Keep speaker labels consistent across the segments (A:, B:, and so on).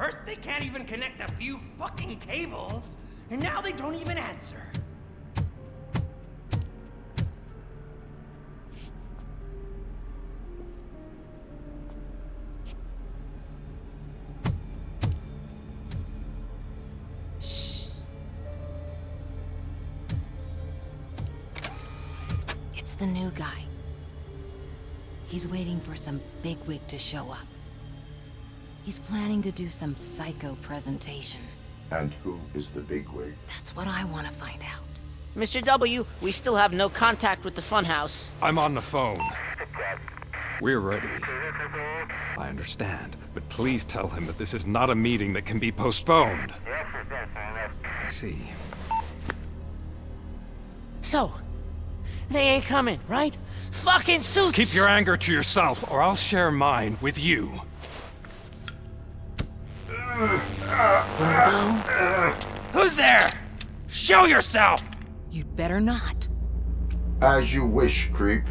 A: First, they can't even connect a few fucking cables, and now they don't even answer.
B: Shh. It's the new guy. He's waiting for some bigwig to show up. He's planning to do some psycho presentation.
C: And who is the bigwig?
B: That's what I want to find out.
D: Mr. W, we still have no contact with the funhouse.
E: I'm on the phone. We're ready. I understand, but please tell him that this is not a meeting that can be postponed. I see.
D: So, they ain't coming, right? Fucking suits!
E: Keep your anger to yourself, or I'll share mine with you.
A: Who's there? Show yourself!
B: You'd better not.
C: As you wish, creep.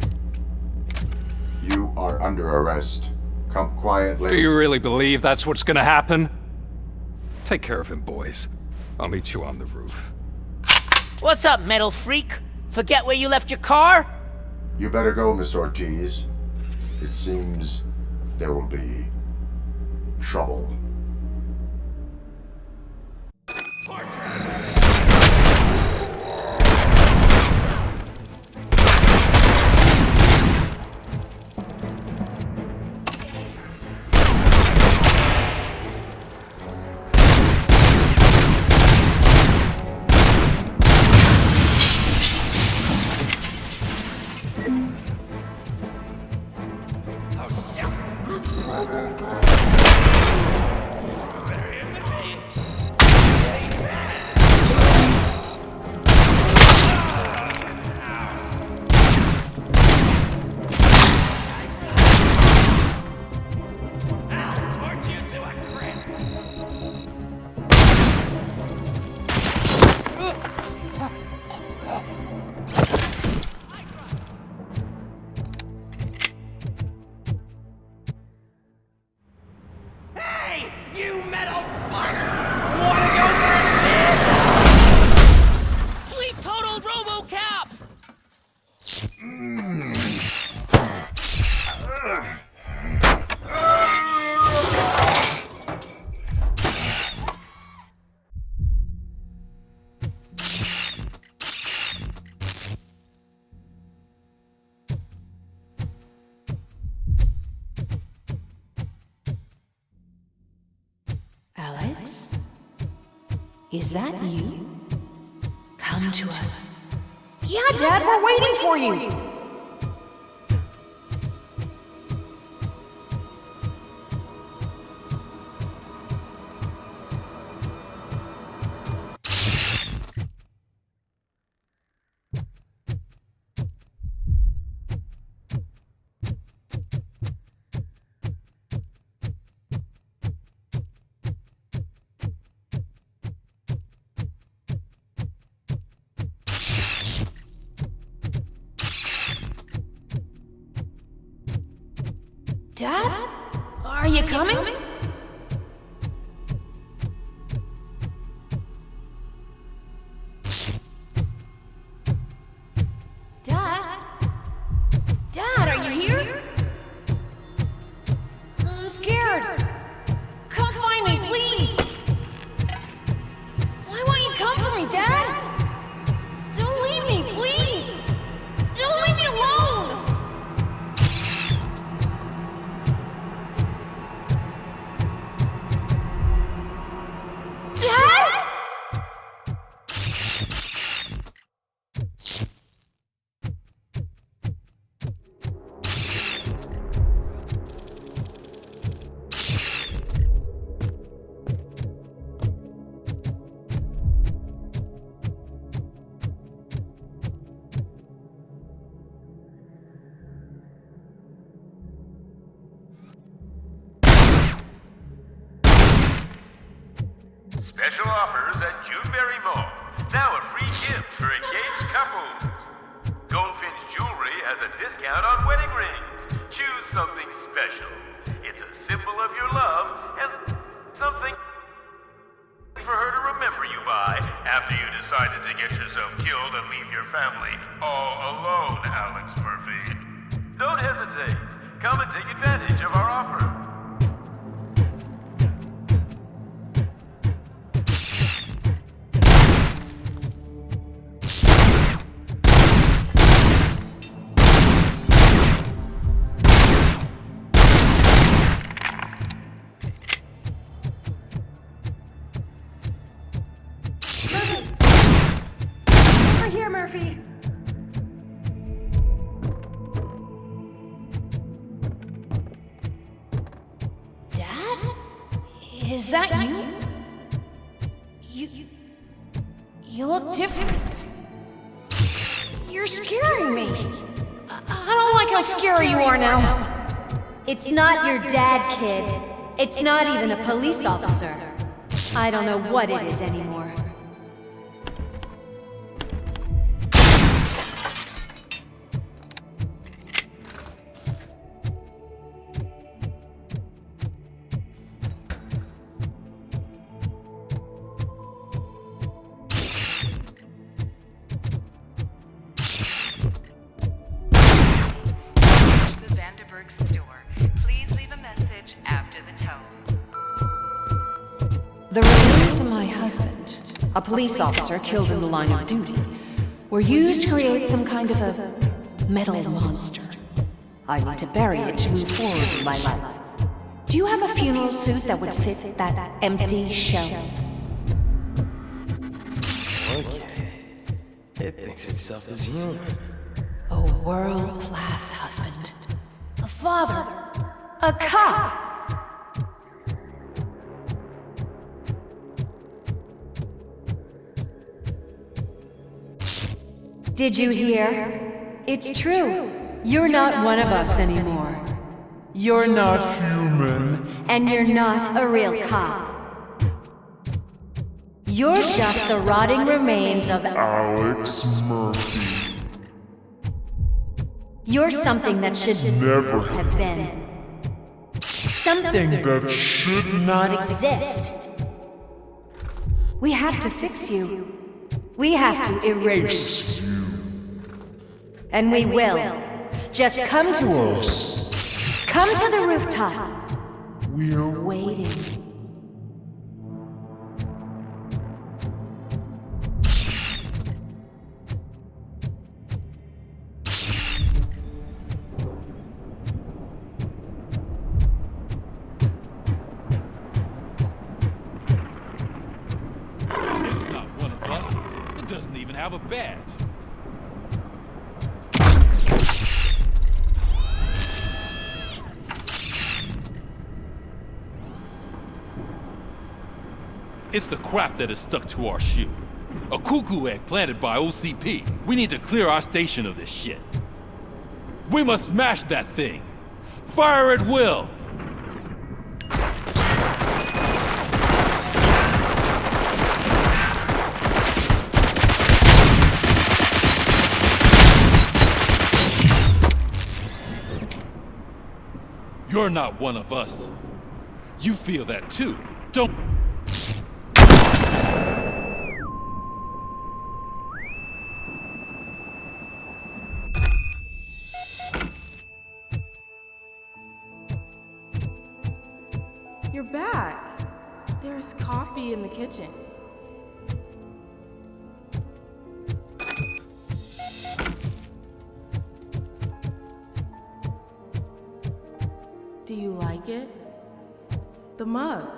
C: You are under arrest. Come quietly.
E: Do you really believe that's what's gonna happen? Take care of him, boys. I'll meet you on the roof.
D: What's up, metal freak? Forget where you left your car?
C: You better go, Miss Ortiz. It seems there will be trouble.
A: You metal fuck! Wanna go first, man?
D: We totaled RoboCop!
B: Alex? Is that you? Come to us.
F: Yeah, Dad, we're waiting for you! Dad? Are you coming? Dad? Dad, are you here? I'm scared. Come find me, please. Why won't you come for me, Dad? Don't leave me, please. Don't leave me alone.
G: Special offers at Juneberry Mall. Now a free gift for engaged couples. Goldfinch Jewelry has a discount on wedding rings. Choose something special. It's a symbol of your love and something for her to remember you by after you decided to get yourself killed and leave your family all alone, Alex Murphy. Don't hesitate. Come and take advantage of our offer.
F: We're here, Murphy. Dad? Is that you? You look different. You're scaring me. I don't like how scary you are now.
H: It's not your dad, kid. It's not even a police officer. I don't know what it is anymore.
I: Store. Please leave a message after the tone.
F: The remains of my husband, a police officer killed in the line of duty, were used to create some kind of a metal monster. I need to bury it to move forward in my life. Do you have a funeral suit that would fit that empty shell?
J: Okay. It thinks itself as human.
F: A world-class husband. A father.
H: A cop! Did you hear? It's true. You're not one of us anymore.
J: You're not human.
H: And you're not a real cop. You're just the rotting remains of
K: Alex Murphy.
H: You're something that should
K: Never
H: have been. Something
K: that should
H: not exist. We have to fix you. We have to erase
K: you.
H: And we will. Just come to
K: us.
H: Come to the rooftop.
K: We're
H: Waiting.
L: It's not one of us. It doesn't even have a badge. It's the crap that is stuck to our shoe. A cuckoo egg planted by OCP. We need to clear our station of this shit. We must smash that thing. Fire at will. You're not one of us. You feel that too, don't...
M: You're back. There's coffee in the kitchen. Do you like it? The mug.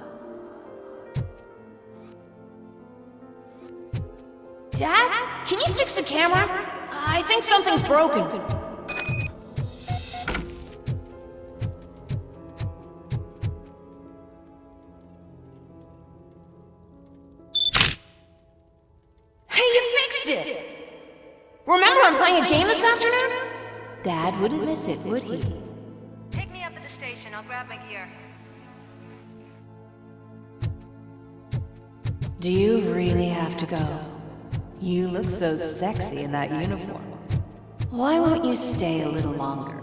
F: Dad? Can you fix the camera? I think something's broken. Hey, you fixed it! Remember I'm playing a game this afternoon? Dad wouldn't miss it, would he?
I: Pick me up at the station. I'll grab my gear.
F: Do you really have to go? You look so sexy in that uniform. Why won't you stay a little longer?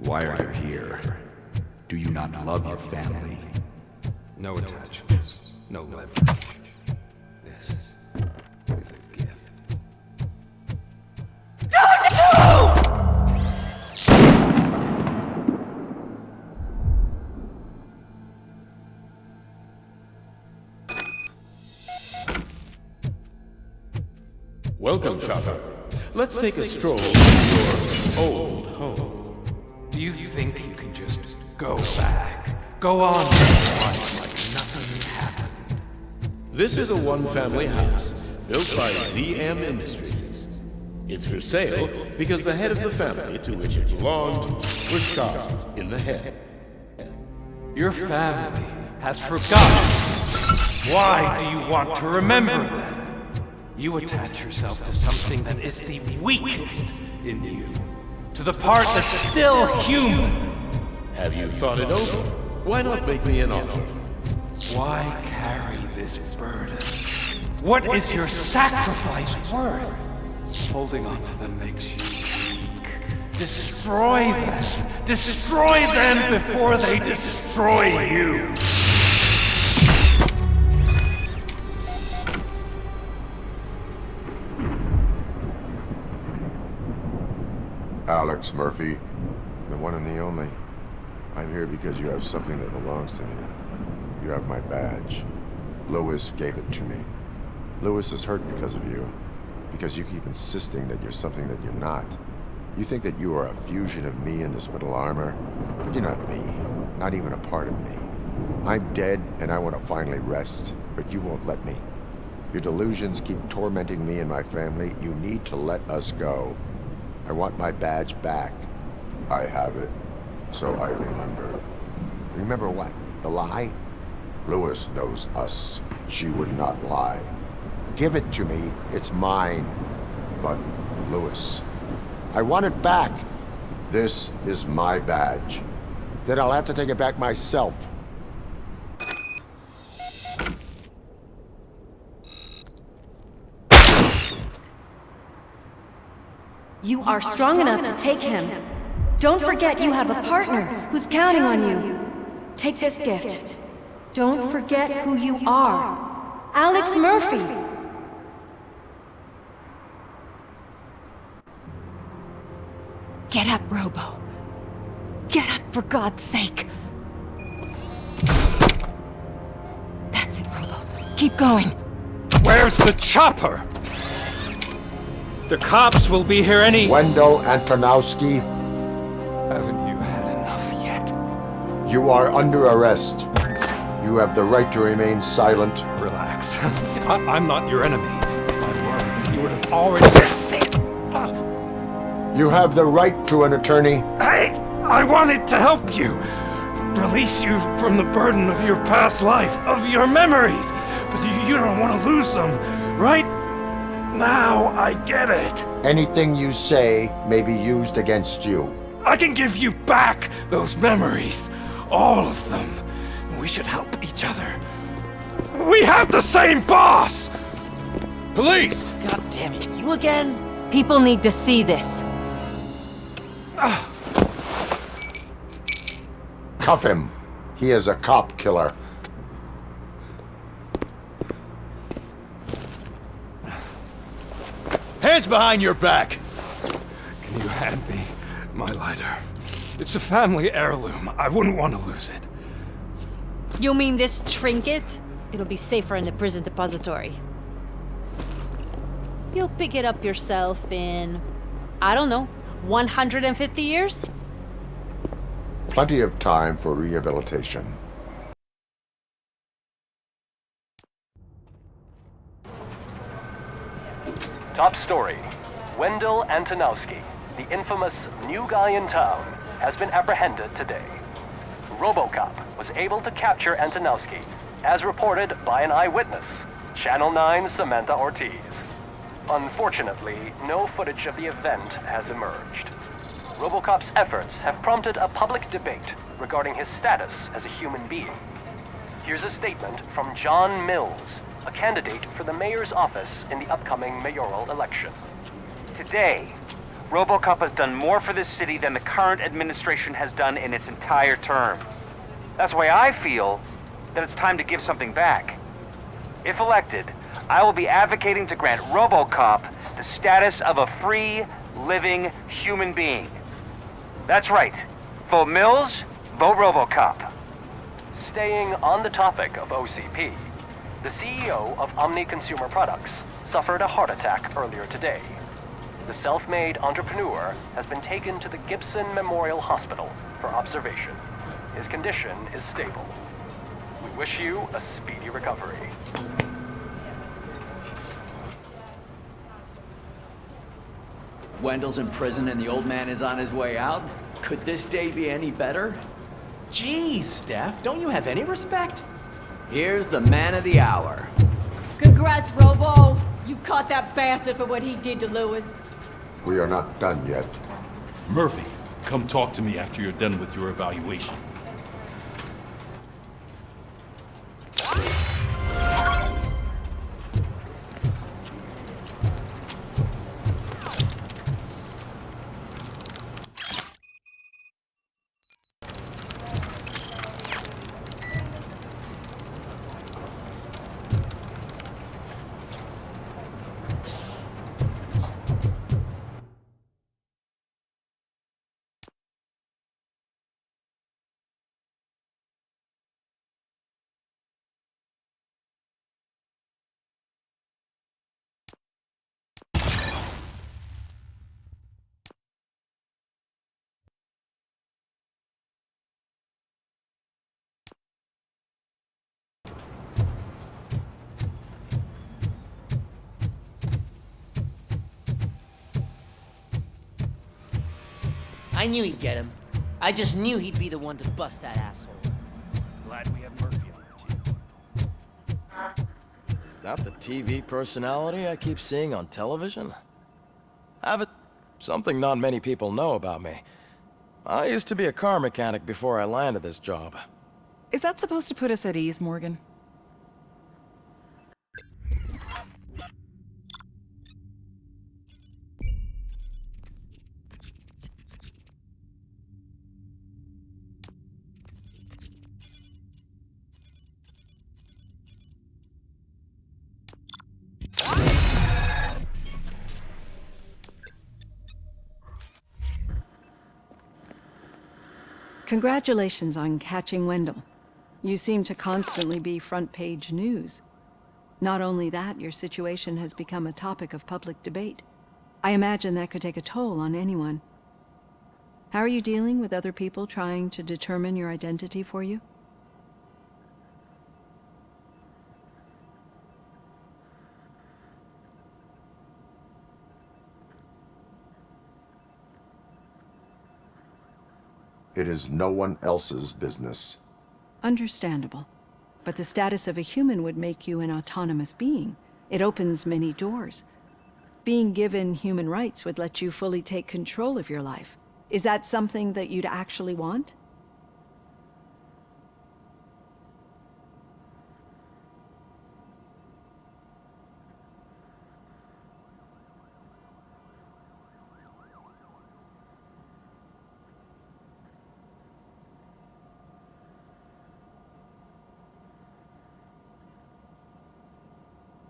N: Why are you here? Do you not love your family?
E: No attachments, no leverage. This is a gift.
O: Welcome, Chopper. Let's take a stroll through your old home.
E: Do you think you can just go back? Go on with life like nothing happened?
O: This is a one-family house built by ZM Industries. It's for sale because the head of the family to which it belonged was shot in the head.
E: Your family has forgotten. Why do you want to remember them? You attach yourself to something that is the weakest in you. To the part that's still human.
O: Have you thought it over? Why not make me an offer?
E: Why carry this burden? What is your sacrifice worth? Holding on to them makes you weak. Destroy them. Destroy them before they destroy you.
C: Alex Murphy, the one and the only. I'm here because you have something that belongs to me. You have my badge. Lewis gave it to me. Lewis is hurt because of you. Because you keep insisting that you're something that you're not. You think that you are a fusion of me in this metal armor, but you're not me. Not even a part of me. I'm dead and I want to finally rest, but you won't let me. Your delusions keep tormenting me and my family. You need to let us go. I want my badge back. I have it, so I remember. Remember what? The lie? Lewis knows us. She would not lie. Give it to me. It's mine. But, Lewis, I want it back. This is my badge. Then I'll have to take it back myself.
H: You are strong enough to take him. Don't forget you have a partner who's counting on you. Take this gift. Don't forget who you are. Alex Murphy.
B: Get up, Robo. Get up, for God's sake. That's it, Robo. Keep going.
E: Where's the chopper? The cops will be here any—
C: Wendell Antonowski.
E: Haven't you had enough yet?
C: You are under arrest. You have the right to remain silent.
E: Relax. I'm not your enemy. If I were, you would have already—
C: You have the right to an attorney.
E: Hey! I wanted to help you! Release you from the burden of your past life, of your memories! But you don't want to lose them, right? Now I get it.
C: Anything you say may be used against you.
E: I can give you back those memories. All of them. We should help each other. We have the same boss!
D: Police! God damn it, you again?
B: People need to see this.
C: Cuff him. He is a cop killer.
L: Hands behind your back!
E: Can you hand me my lighter? It's a family heirloom. I wouldn't want to lose it.
F: You mean this trinket? It'll be safer in the prison depository. You'll pick it up yourself in, I don't know, 150 years?
C: Plenty of time for rehabilitation.
P: Top story. Wendell Antonowski, the infamous new guy in town, has been apprehended today. RoboCop was able to capture Antonowski, as reported by an eyewitness, Channel 9's Samantha Ortiz. Unfortunately, no footage of the event has emerged. RoboCop's efforts have prompted a public debate regarding his status as a human being. Here's a statement from John Mills, a candidate for the mayor's office in the upcoming mayoral election. Today,
Q: RoboCop has done more for this city than the current administration has done in its entire term. That's why I feel that it's time to give something back. If elected, I will be advocating to grant RoboCop the status of a free, living human being. That's right. Vote Mills, vote RoboCop.
P: Staying on the topic of OCP, the CEO of Omni Consumer Products suffered a heart attack earlier today. The self-made entrepreneur has been taken to the Gibson Memorial Hospital for observation. His condition is stable. We wish you a speedy recovery.
R: Wendell's in prison and the old man is on his way out? Could this day be any better?
J: Jeez, Steph, don't you have any respect?
R: Here's the man of the hour.
F: Congrats, Robo! You caught that bastard for what he did to Lewis.
C: We are not done yet.
L: Murphy, come talk to me after you're done with your evaluation.
D: I knew he'd get him. I just knew he'd be the one to bust that asshole.
E: Glad we have Murphy on our team.
J: Is that the TV personality I keep seeing on television? Something not many people know about me. I used to be a car mechanic before I landed this job.
S: Is that supposed to put us at ease, Morgan?
H: Congratulations on catching Wendell. You seem to constantly be front-page news. Not only that, your situation has become a topic of public debate. I imagine that could take a toll on anyone. How are you dealing with other people trying to determine your identity for you?
C: It is no one else's business.
H: Understandable. But the status of a human would make you an autonomous being. It opens many doors. Being given human rights would let you fully take control of your life. Is that something that you'd actually want?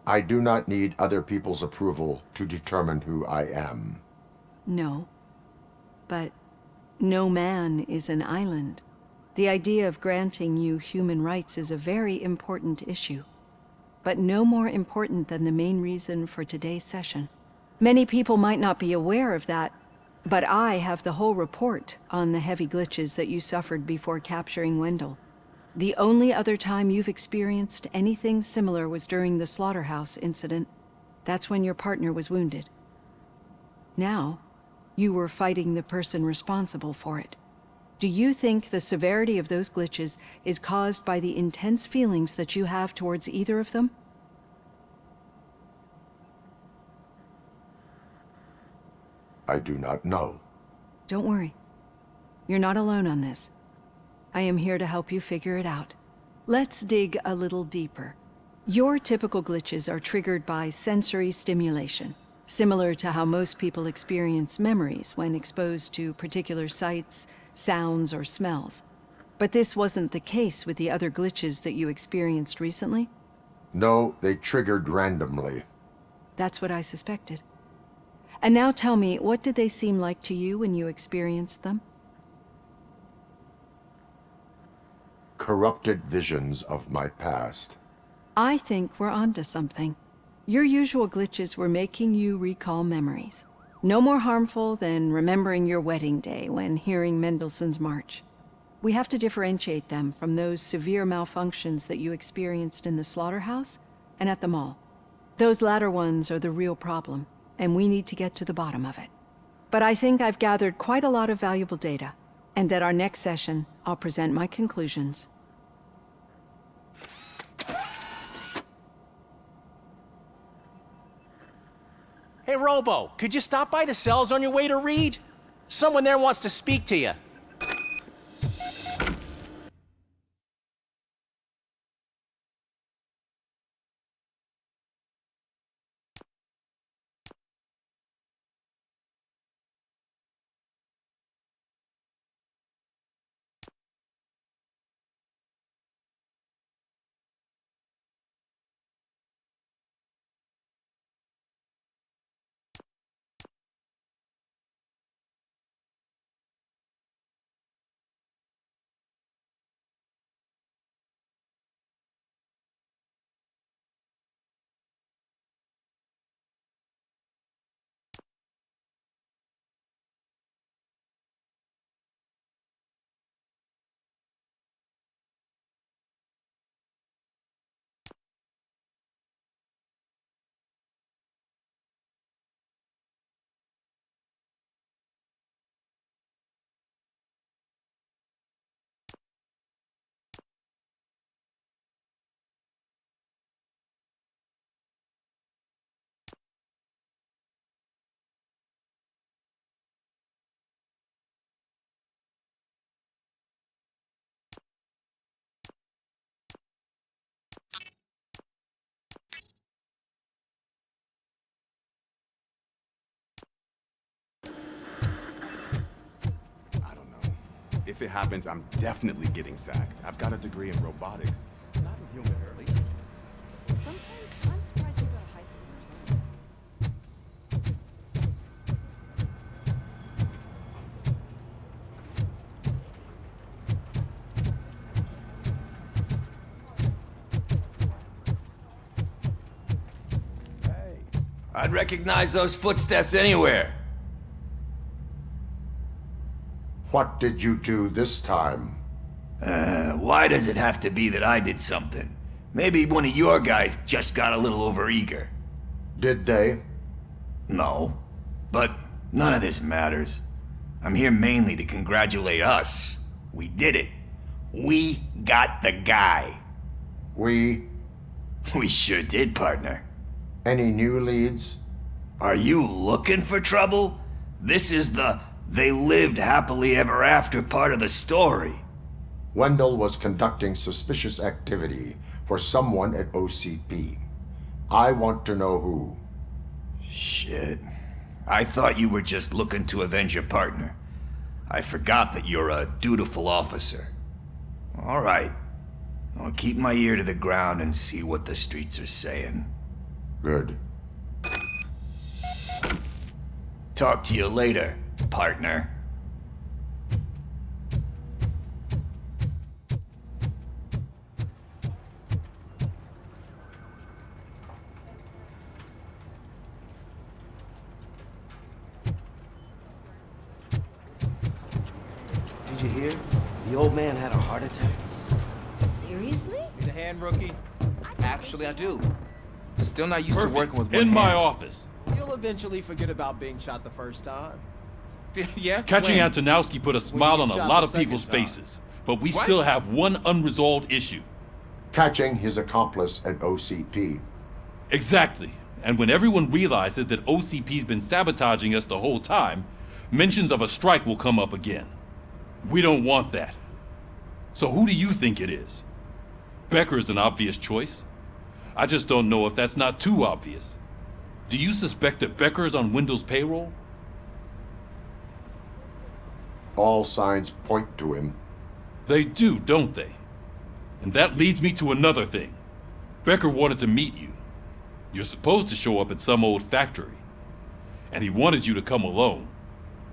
C: I do not need other people's approval to determine who I am.
H: No. But no man is an island. The idea of granting you human rights is a very important issue, but no more important than the main reason for today's session. Many people might not be aware of that, but I have the whole report on the heavy glitches that you suffered before capturing Wendell. The only other time you've experienced anything similar was during the slaughterhouse incident. That's when your partner was wounded. Now, you were fighting the person responsible for it. Do you think the severity of those glitches is caused by the intense feelings that you have towards either of them?
C: I do not know.
H: Don't worry. You're not alone on this. I am here to help you figure it out. Let's dig a little deeper. Your typical glitches are triggered by sensory stimulation.
T: similar to how most people experience memories when exposed to particular sights, sounds, or smells. But this wasn't the case with the other glitches that you experienced recently?
C: No, they triggered randomly.
T: That's what I suspected. And now tell me, what did they seem like to you when you experienced them?
C: Corrupted visions of my past.
T: I think we're onto something. Your usual glitches were making you recall memories. No more harmful than remembering your wedding day when hearing Mendelssohn's March. We have to differentiate them from those severe malfunctions that you experienced in the slaughterhouse and at the mall. Those latter ones are the real problem, and we need to get to the bottom of it. But I think I've gathered quite a lot of valuable data, and at our next session, I'll present my conclusions.
D: Hey, Robo, could you stop by the cells on your way to Reed? Someone there wants to speak to you.
U: If it happens, I'm definitely getting sacked. I've got a degree in robotics, not in human early.
M: Sometimes I'm surprised you go to high school.
V: I'd recognize those footsteps anywhere.
C: What did you do this time?
V: Why does it have to be that I did something? Maybe one of your guys just got a little overeager.
C: Did they?
V: No. But none of this matters. I'm here mainly to congratulate us. We did it. We got the guy.
C: We
V: sure did, partner.
C: Any new leads?
V: Are you looking for trouble? This is the "they lived happily ever after" part of the story.
C: Wendell was conducting suspicious activity for someone at OCP. I want to know who.
V: Shit. I thought you were just looking to avenge your partner. I forgot that you're a dutiful officer. All right. I'll keep my ear to the ground and see what the streets are saying.
C: Good.
V: Talk to you later, partner.
W: Did you hear? The old man had a heart attack.
F: Seriously?
X: Need a hand, rookie?
Y: Actually, I do. Still not used to working with one
L: in my
Y: hand.
L: office.
X: You'll eventually forget about being shot the first time.
Y: Yeah?
L: Catching
Y: when?
L: Antonowski put a smile on a
X: shot
L: lot
X: the
L: of people's
X: second time.
L: faces, but we
Y: What?
L: still have one unresolved issue.
C: Catching his accomplice at OCP.
L: Exactly. And when everyone realizes that OCP's been sabotaging us the whole time, mentions of a strike will come up again. We don't want that. So who do you think it is? Becker is an obvious choice. I just don't know if that's not too obvious. Do you suspect that Becker is on Wendell's payroll?
C: All signs point to him.
L: They do, don't they? And that leads me to another thing. Becker wanted to meet you. You're supposed to show up at some old factory. And he wanted you to come alone.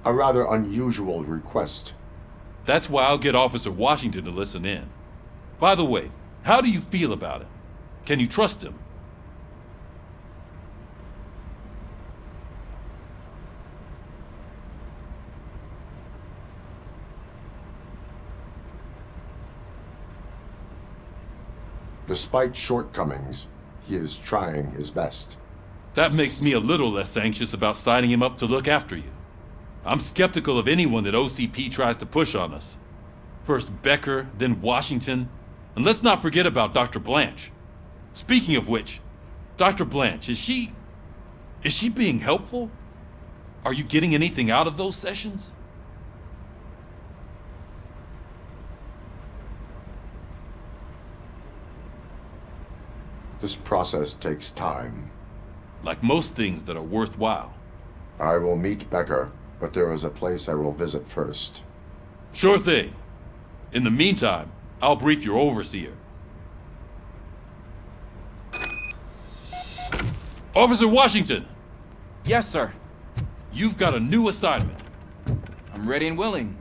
C: A rather unusual request.
L: That's why I'll get Officer Washington to listen in. By the way, how do you feel about him? Can you trust him?
C: Despite shortcomings, he is trying his best.
L: That makes me a little less anxious about signing him up to look after you. I'm skeptical of anyone that OCP tries to push on us. First Becker, then Washington, and let's not forget about Dr. Blanche. Speaking of which, Dr. Blanche, is she being helpful? Are you getting anything out of those sessions?
C: This process takes time.
L: Like most things that are worthwhile.
C: I will meet Becker, but there is a place I will visit first.
L: Sure thing. In the meantime, I'll brief your overseer. Officer Washington!
Y: Yes, sir.
L: You've got a new assignment.
Y: I'm ready and willing.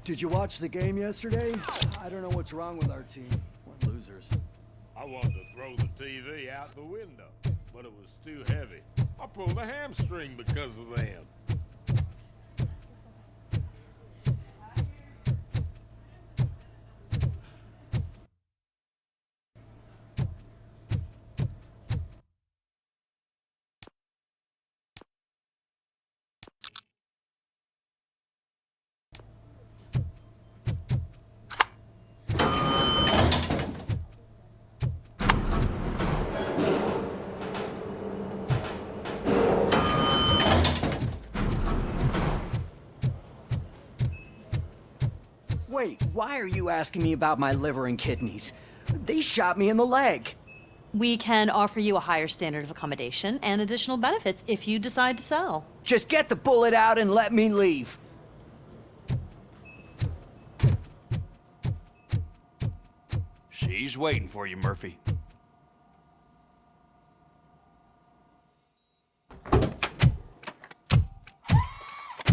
R: Did you watch the game yesterday? I don't know what's wrong with our team. What losers.
A: I wanted to throw the TV out the window, but it was too heavy. I pulled a hamstring because of them.
R: Wait, why are you asking me about my liver and kidneys? They shot me in the leg.
G: We can offer you a higher standard of accommodation and additional benefits if you decide to sell.
R: Just get the bullet out and let me leave.
Q: She's waiting for you, Murphy.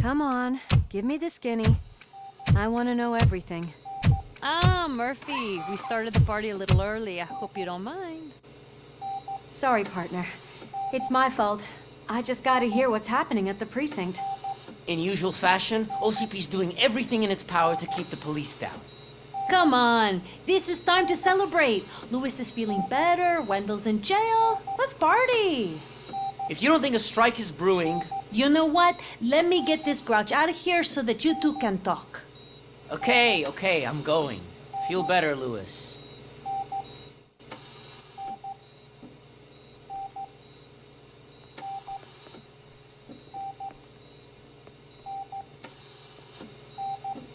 H: Come on, give me the skinny. I want to know everything.
G: Ah, Murphy, we started the party a little early. I hope you don't mind.
H: Sorry, partner. It's my fault. I just gotta hear what's happening at the precinct.
I: In usual fashion, OCP's doing everything in its power to keep the police down.
G: Come on, this is time to celebrate. Louis is feeling better, Wendell's in jail. Let's party.
I: If you don't think a strike is brewing...
G: You know what? Let me get this grouch out of here so that you two can talk.
I: Okay, I'm going. Feel better, Louis.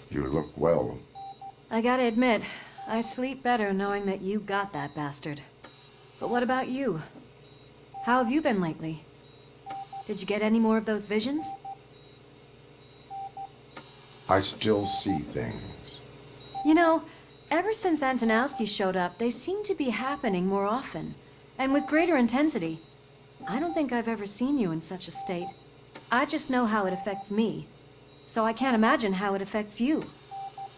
C: You look well.
H: I gotta admit, I sleep better knowing that you got that bastard. But what about you? How have you been lately? Did you get any more of those visions?
C: I still see things.
H: You know, ever since Antonowski showed up, they seem to be happening more often, and with greater intensity. I don't think I've ever seen you in such a state. I just know how it affects me, so I can't imagine how it affects you.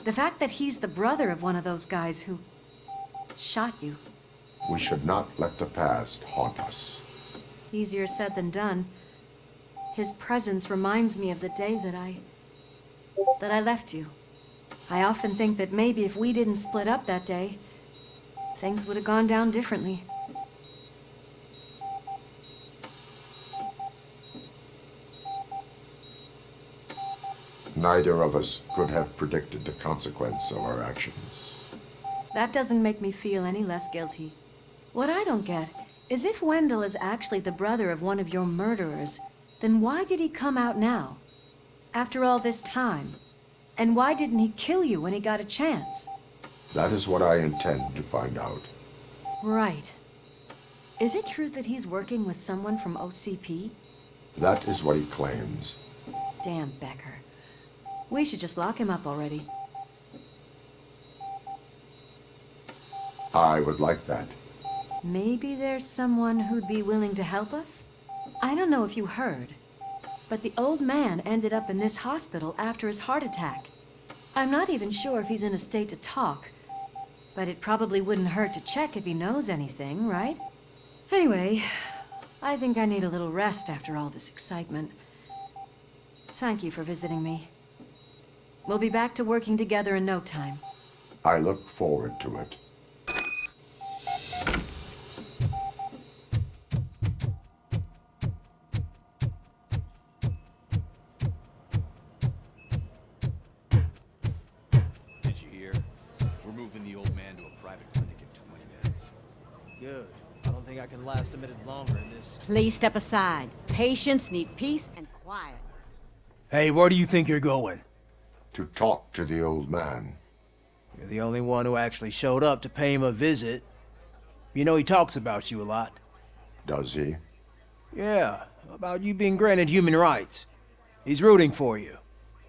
H: The fact that he's the brother of one of those guys who shot you.
C: We should not let the past haunt us.
H: Easier said than done. His presence reminds me of the day that I left you. I often think that maybe if we didn't split up that day, things would have gone down differently.
C: Neither of us could have predicted the consequence of our actions.
H: That doesn't make me feel any less guilty. What I don't get is if Wendell is actually the brother of one of your murderers, then why did he come out now? After all this time? And why didn't he kill you when he got a chance?
C: That is what I intend to find out.
H: Right. Is it true that he's working with someone from OCP?
C: That is what he claims.
H: Damn Becker. We should just lock him up already.
C: I would like that.
H: Maybe there's someone who'd be willing to help us? I don't know if you heard, but the old man ended up in this hospital after his heart attack. I'm not even sure if he's in a state to talk, but it probably wouldn't hurt to check if he knows anything, right? Anyway, I think I need a little rest after all this excitement. Thank you for visiting me. We'll be back to working together in no time.
C: I look forward to it.
X: Did you hear? We're moving the old man to a private clinic in 20 minutes. Good. I don't think I can last a minute longer in this.
B: Please step aside. Patients need peace and quiet.
R: Hey, where do you think you're going?
C: To talk to the old man.
R: You're the only one who actually showed up to pay him a visit. You know he talks about you a lot.
C: Does he?
R: Yeah, about you being granted human rights. He's rooting for you.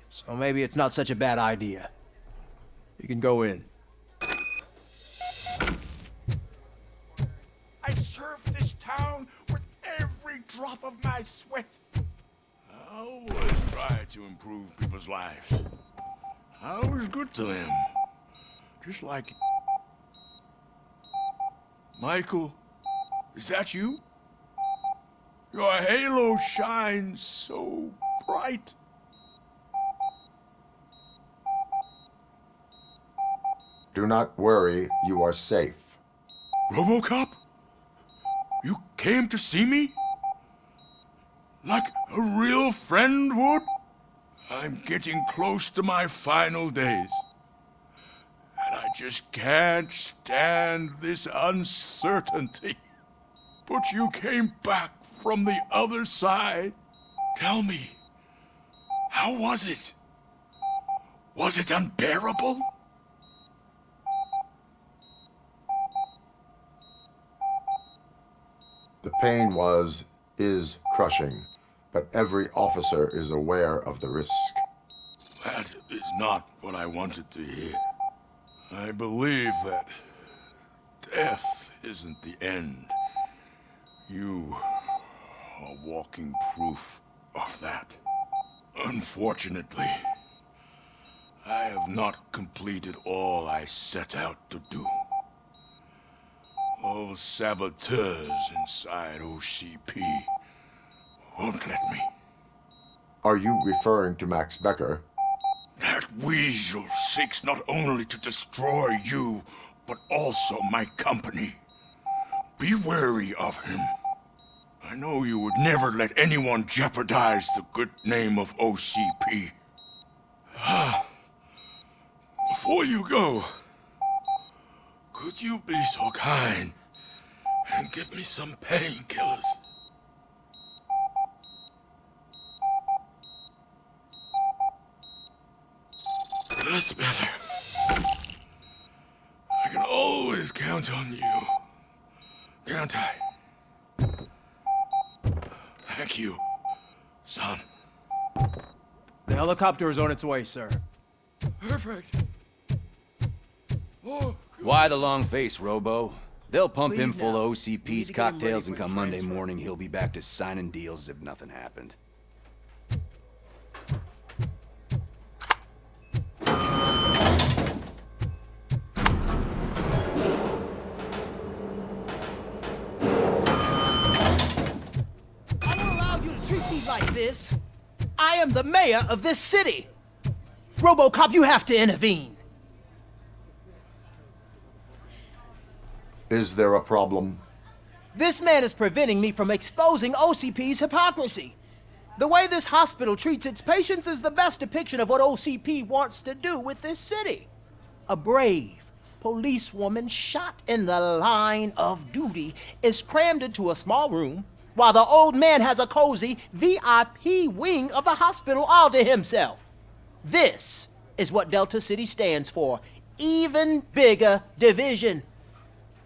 R: So maybe it's not such a bad idea. You can go in.
A: I served this town with every drop of my sweat. I always try to improve people's lives. I was good to them. Just like... Michael, is that you? Your halo shines so bright.
C: Do not worry, you are safe.
A: RoboCop? You came to see me? Like a real friend would? I'm getting close to my final days. And I just can't stand this uncertainty. But you came back from the other side. Tell me, how was it? Was it unbearable?
C: The pain is crushing, but every officer is aware of the risk.
A: That is not what I wanted to hear. I believe that death isn't the end. You are walking proof of that. Unfortunately, I have not completed all I set out to do. Those saboteurs inside OCP won't let me.
C: Are you referring to Max Becker?
A: That weasel seeks not only to destroy you, but also my company. Be wary of him. I know you would never let anyone jeopardize the good name of OCP. Before you go, could you be so kind and give me some painkillers? That's better. I can always count on you, can't I? Thank you son.
R: The helicopter is on its way, sir.
A: Perfect. Oh,
E: Why the long face, Robo? They'll pump him
R: Leave
E: full
R: now.
E: of
R: We need
E: OCP's
R: to get him ready
E: cocktails,
R: for
E: and
R: the
E: come Monday
R: transfer.
E: morning, he'll be back to signing deals as if nothing happened.
R: I don't allow you to treat me like this. I am the mayor of this city. RoboCop, you have to intervene.
C: Is there a problem?
R: This man is preventing me from exposing OCP's hypocrisy. The way this hospital treats its patients is the best depiction of what OCP wants to do with this city. A brave policewoman shot in the line of duty is crammed into a small room while the old man has a cozy VIP wing of the hospital all to himself. This is what Delta City stands for. Even bigger division.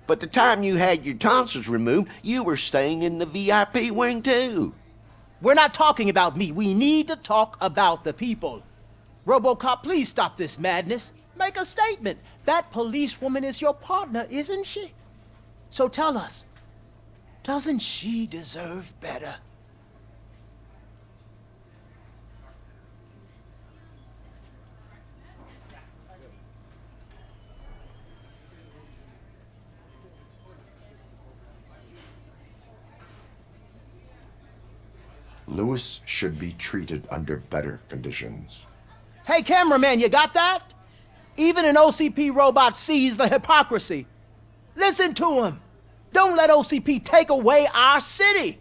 K: But the time you had your tonsils removed, you were staying in the VIP wing too.
R: We're not talking about me. We need to talk about the people. RoboCop, please stop this madness. Make a statement. That policewoman is your partner, isn't she? So tell us, doesn't she deserve better?
C: Lewis should be treated under better conditions.
R: Hey, cameraman, you got that? Even an OCP robot sees the hypocrisy. Listen to him. Don't let OCP take away our city.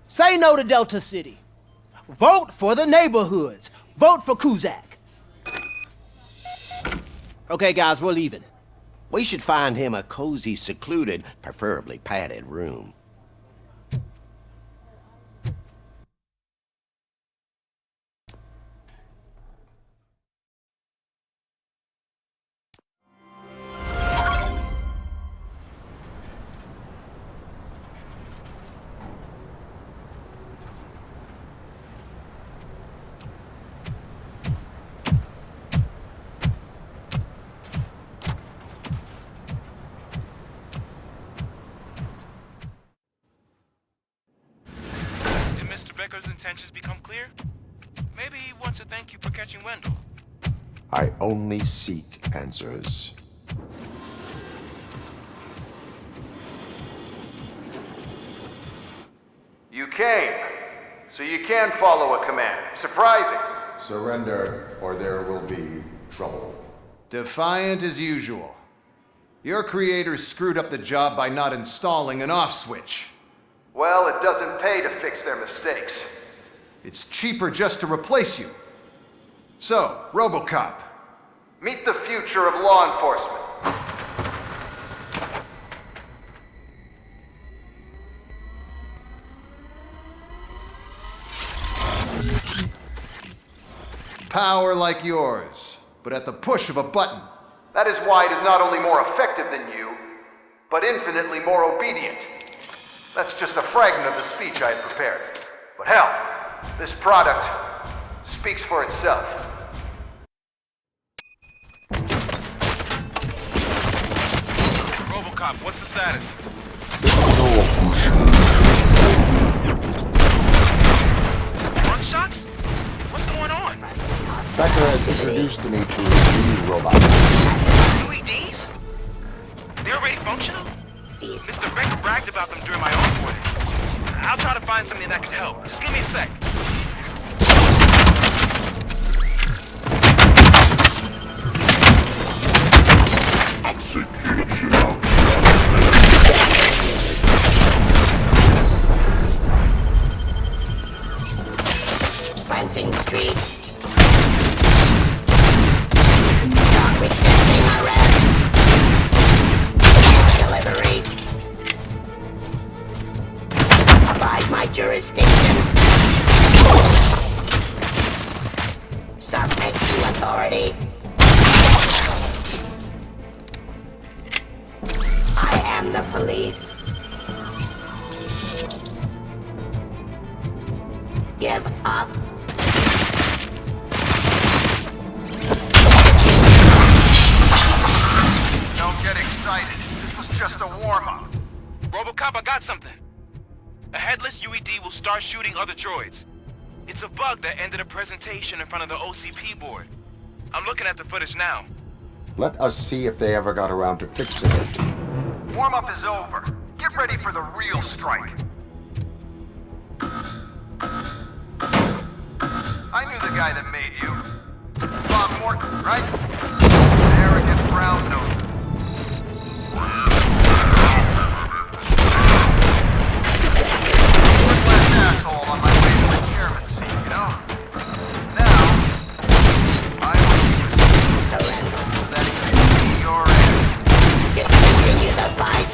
R: Say no to Delta City. Vote for the neighborhoods. Vote for Kuzak. Okay, guys, we're leaving.
K: We should find him a cozy, secluded, preferably padded room.
N: Becker's intentions become clear? Maybe he wants to thank you for catching Wendell.
C: I only seek answers.
O: You came, so you can follow a command. Surprising.
C: Surrender, or there will be trouble.
P: Defiant as usual. Your creators screwed up the job by not installing an off switch.
O: Well, it doesn't pay to fix their mistakes.
P: It's cheaper just to replace you. So, RoboCop.
O: Meet the future of law enforcement.
P: Power like yours, but at the push of a button.
O: That is why it is not only more effective than you, but infinitely more obedient. That's just a fragment of the speech I had prepared. But hell, this product speaks for itself.
N: RoboCop, what's the status? Front shots? What's going on?
C: Becker has introduced me to a new robot.
N: UEDs? They're already functional? Mr. Becker bragged about them during my onboarding. I'll try to find something that can help. Just give me a sec.
Z: Lansing Street. Not resisting arrest. Delivery. Abide my jurisdiction. Submit to authority. I am the police. give up.
O: Don't get excited. This was just a warm-up.
N: RoboCop, I got something. A headless UED will start shooting other droids. It's a bug that ended a presentation in front of the OCP board. I'm looking at the footage now.
C: Let us see if they ever got around to fixing it.
O: Warm-up is over. Get ready for the real strike. I knew the guy that made you. Bob Morton, right? Arrogant brown nose. Worthless asshole on my way to the chairman's seat, you know? Now, I wish you was surrender so that he could see your end.
Z: Continue the fight.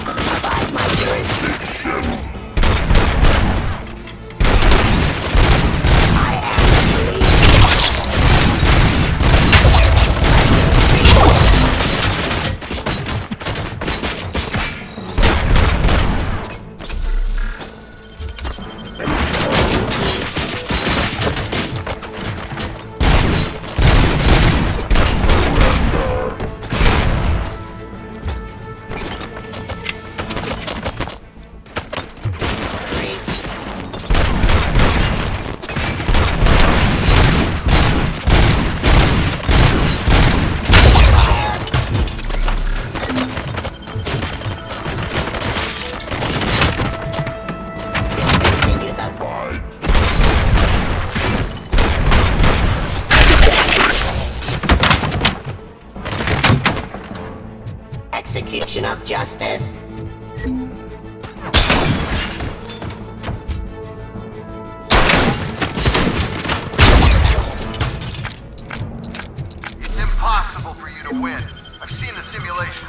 Z: Abide my jurisdiction. I am the police. Execution of justice.
O: It's impossible for you to win. I've seen the simulation.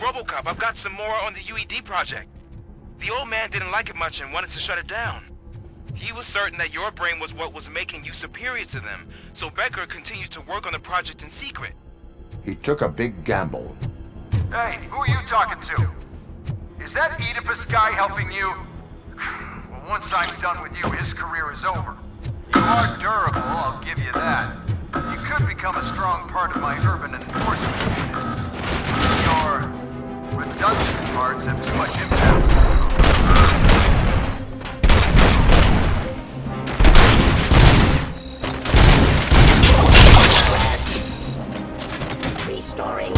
N: RoboCop, I've got some more on the UED project. The old man didn't like it much and wanted to shut it down. He was certain that your brain was what was making you superior to them, so Becker continued to work on the project in secret.
C: He took a big gamble.
O: Hey, who are you talking to? Is that Oedipus guy helping you? Well, once I'm done with you, his career is over. You are durable, I'll give you that. You could become a strong part of my urban enforcement unit. Your redundant parts have too much impact.
Z: Restoring.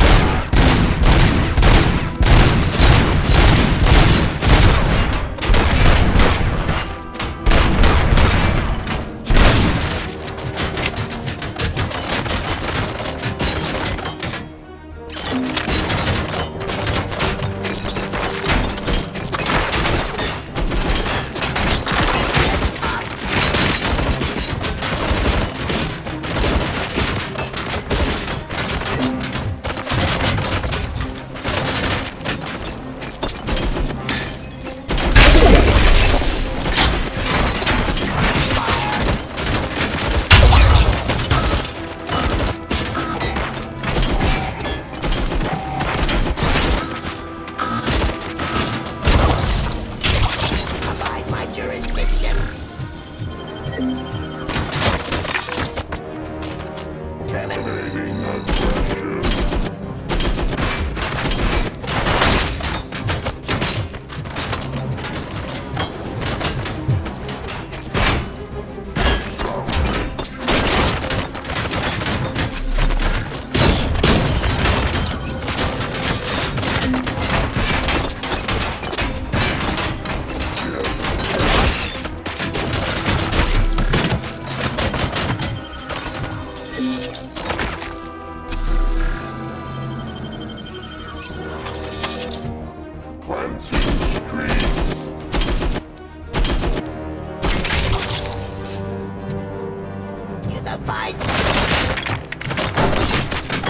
Z: The fight.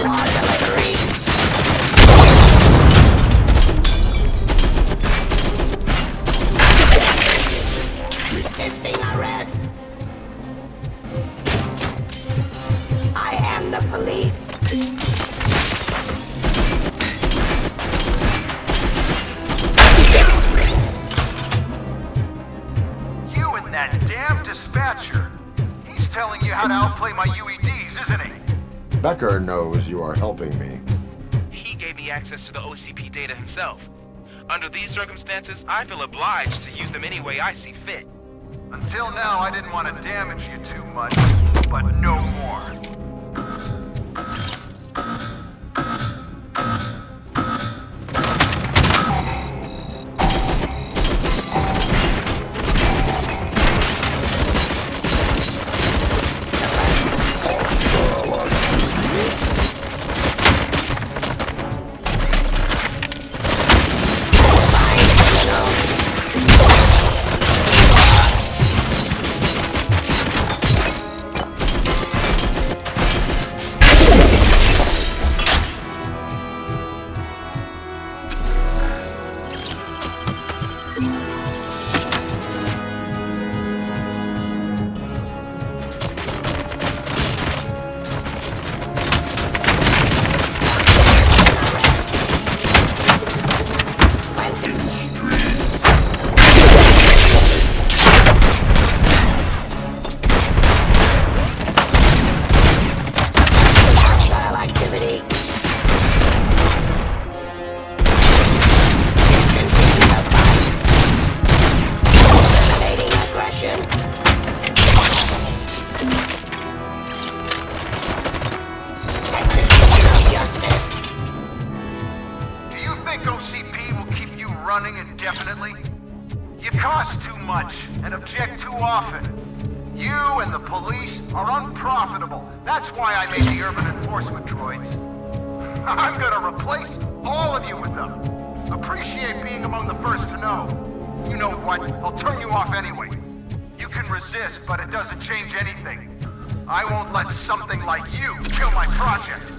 Z: War delivery. Resisting arrest. I am the police.
O: that damn dispatcher. He's telling you how to outplay my UEDs, isn't he?
C: Becker knows you are helping me.
N: He gave me access to the OCP data himself. Under these circumstances, I feel obliged to use them any way I see fit.
O: Until now, I didn't want to damage you too much, but no more. That's why I made the urban enforcement droids. I'm gonna replace all of you with them. Appreciate being among the first to know. You know what? I'll turn you off anyway. You can resist, but it doesn't change anything. I won't let something like you kill my project.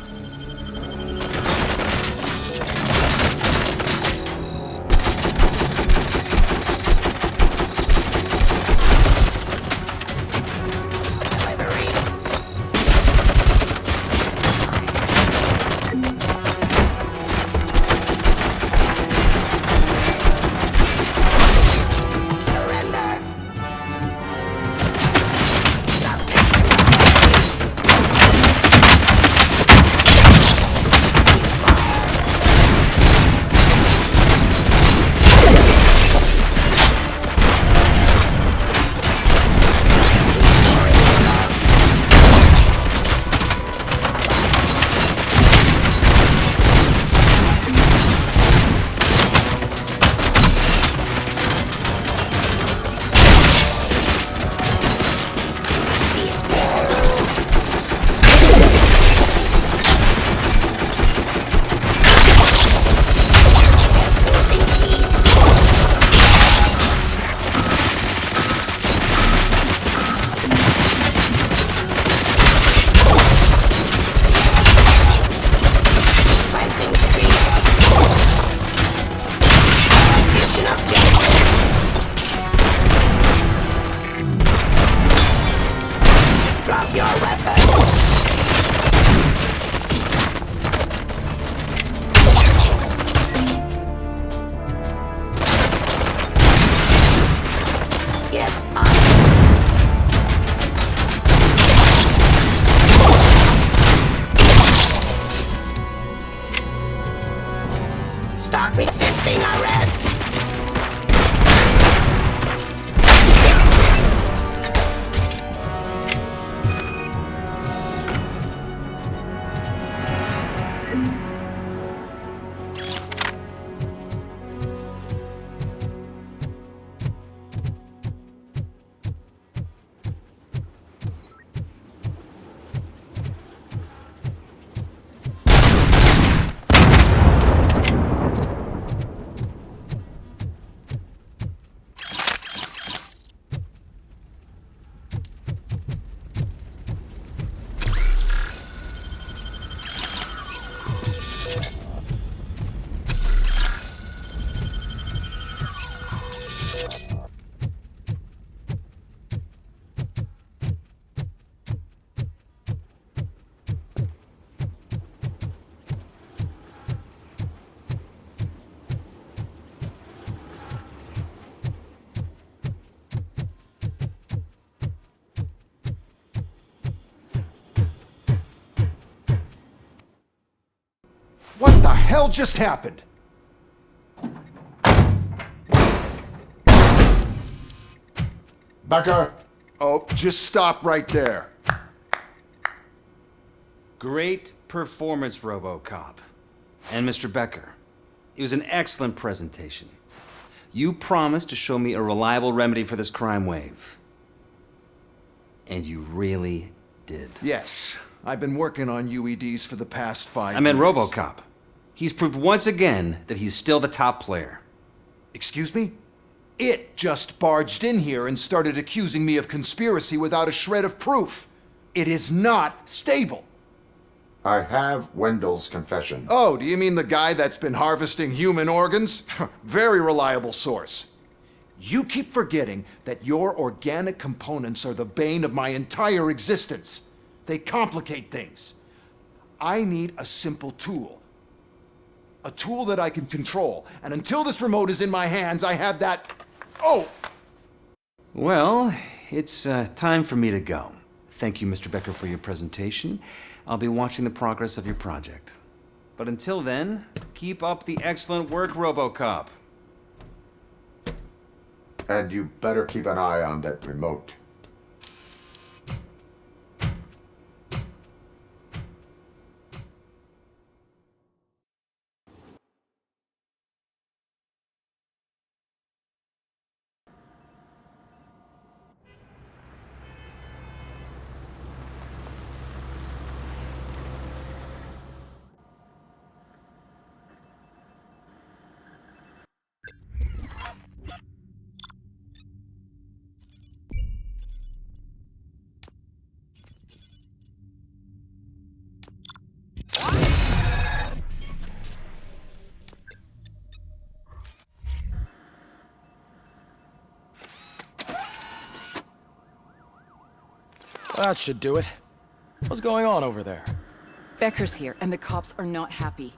P: hell just happened?
C: Becker!
P: Oh, just stop right there.
Q: Great performance, RoboCop. And Mr. Becker, it was an excellent presentation. You promised to show me a reliable remedy for this crime wave. And you really did.
P: Yes, I've been working on UEDs for the past 5 years.
Q: I meant RoboCop. He's proved once again that he's still the top player.
P: Excuse me? It just barged in here and started accusing me of conspiracy without a shred of proof. It is not stable.
C: I have Wendell's confession.
P: Oh, do you mean the guy that's been harvesting human organs? Very reliable source. You keep forgetting that your organic components are the bane of my entire existence. They complicate things. I need a simple tool. A tool that I can control. And until this remote is in my hands, I have that... Oh!
Q: Well, it's time for me to go. Thank you, Mr. Becker, for your presentation. I'll be watching the progress of your project. But until then, keep up the excellent work, RoboCop.
C: And you better keep an eye on that remote.
X: That should do it. What's going on over there?
B: Becker's here, and the cops are not happy.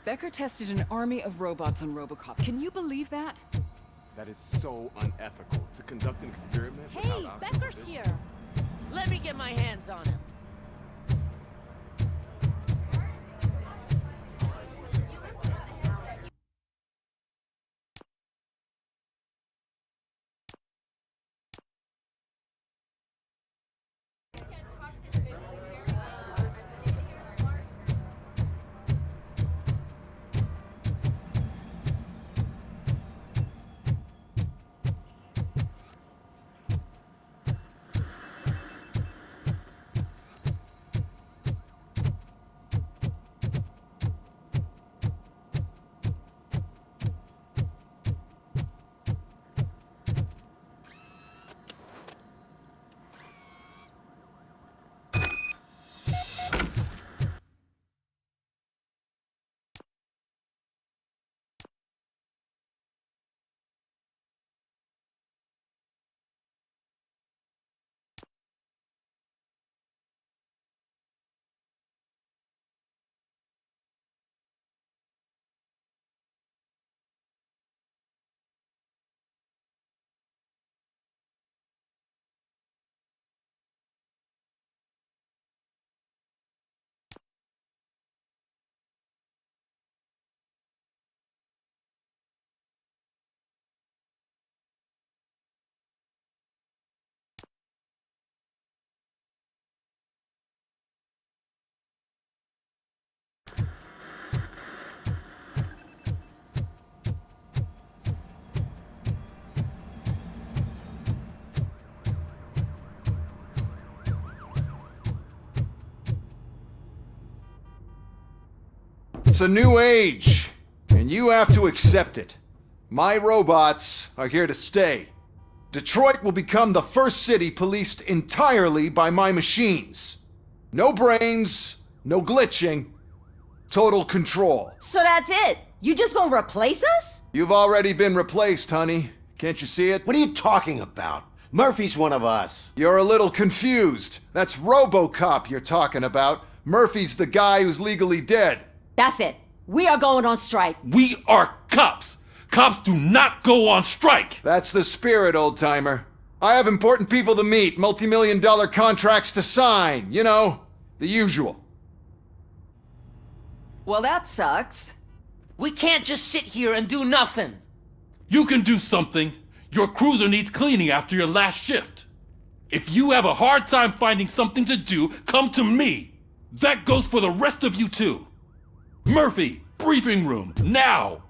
D: Becker tested an army of robots on RoboCop. Can you believe that?
J: That is so unethical, to conduct an experiment without our
F: Becker's
J: supervision.
F: here. Let me get my hands on him.
P: It's a new age, and you have to accept it. My robots are here to stay. Detroit will become the first city policed entirely by my machines. No brains, no glitching, total control.
B: So that's it? You just gonna replace us?
P: You've already been replaced, honey. Can't you see it?
K: What are you talking about? Murphy's one of us.
P: You're a little confused. That's RoboCop you're talking about. Murphy's the guy who's legally dead.
B: That's it. We are going on strike.
L: We are cops. Cops do not go on strike.
P: That's the spirit, old-timer. I have important people to meet, multi-million-dollar contracts to sign. You know, the usual.
F: Well, that sucks.
I: We can't just sit here and do nothing.
L: You can do something. Your cruiser needs cleaning after your last shift. If you have a hard time finding something to do, come to me. That goes for the rest of you too. Murphy, briefing room, now!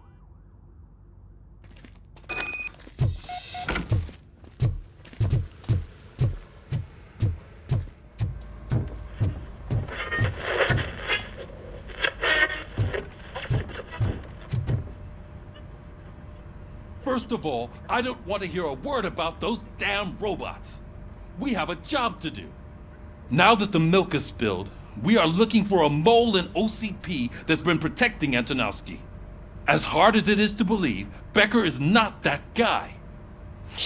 L: First of all, I don't want to hear a word about those damn robots. We have a job to do. Now that the milk is spilled, we are looking for a mole in OCP that's been protecting Antonowski. As hard as it is to believe, Becker is not that guy.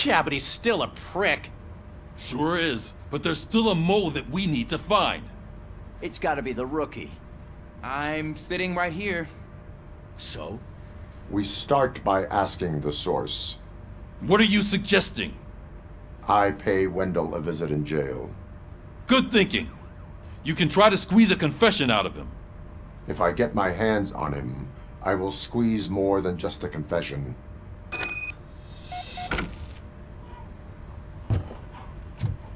I: Yeah, but he's still a prick.
L: Sure is, but there's still a mole that we need to find.
W: It's gotta be the rookie.
Y: I'm sitting right here.
W: So?
C: We start by asking the source.
L: What are you suggesting?
C: I pay Wendell a visit in jail.
L: Good thinking. You can try to squeeze a confession out of him.
C: If I get my hands on him, I will squeeze more than just a confession.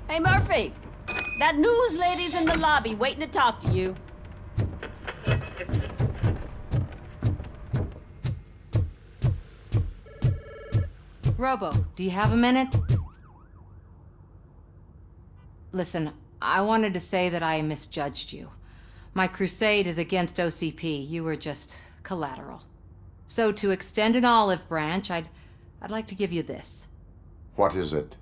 B: Hey, Murphy. That news lady's in the lobby waiting to talk to you. Robo, do you have a minute? Listen, I wanted to say that I misjudged you. My crusade is against OCP. You were just collateral. So to extend an olive branch, I'd like to give you this.
C: What is it?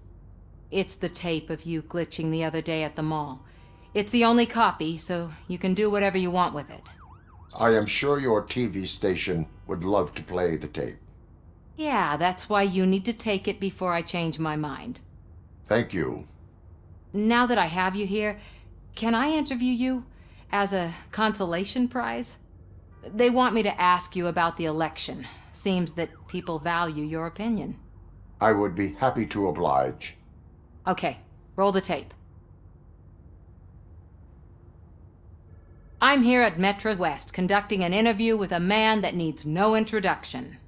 B: It's the tape of you glitching the other day at the mall. It's the only copy, so you can do whatever you want with it.
C: I am sure your TV station would love to play the tape.
B: Yeah, that's why you need to take it before I change my mind.
C: Thank you.
B: Now that I have you here, can I interview you as a consolation prize? They want me to ask you about the election. Seems that people value your opinion.
C: I would be happy to oblige.
B: Okay, roll the tape. I'm here at Metro West conducting an interview with a man that needs no introduction.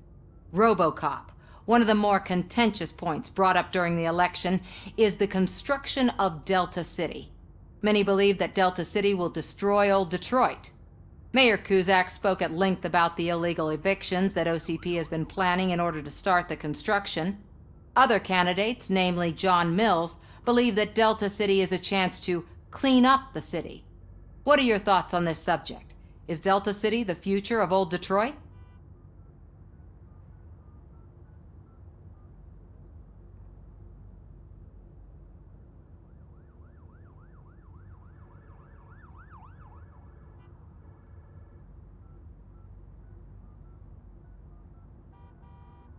B: RoboCop. One of the more contentious points brought up during the election is the construction of Delta City. Many believe that Delta City will destroy old Detroit. Mayor Cusack spoke at length about the illegal evictions that OCP has been planning in order to start the construction. Other candidates, namely John Mills, believe that Delta City is a chance to clean up the city. What are your thoughts on this subject? Is Delta City the future of old Detroit?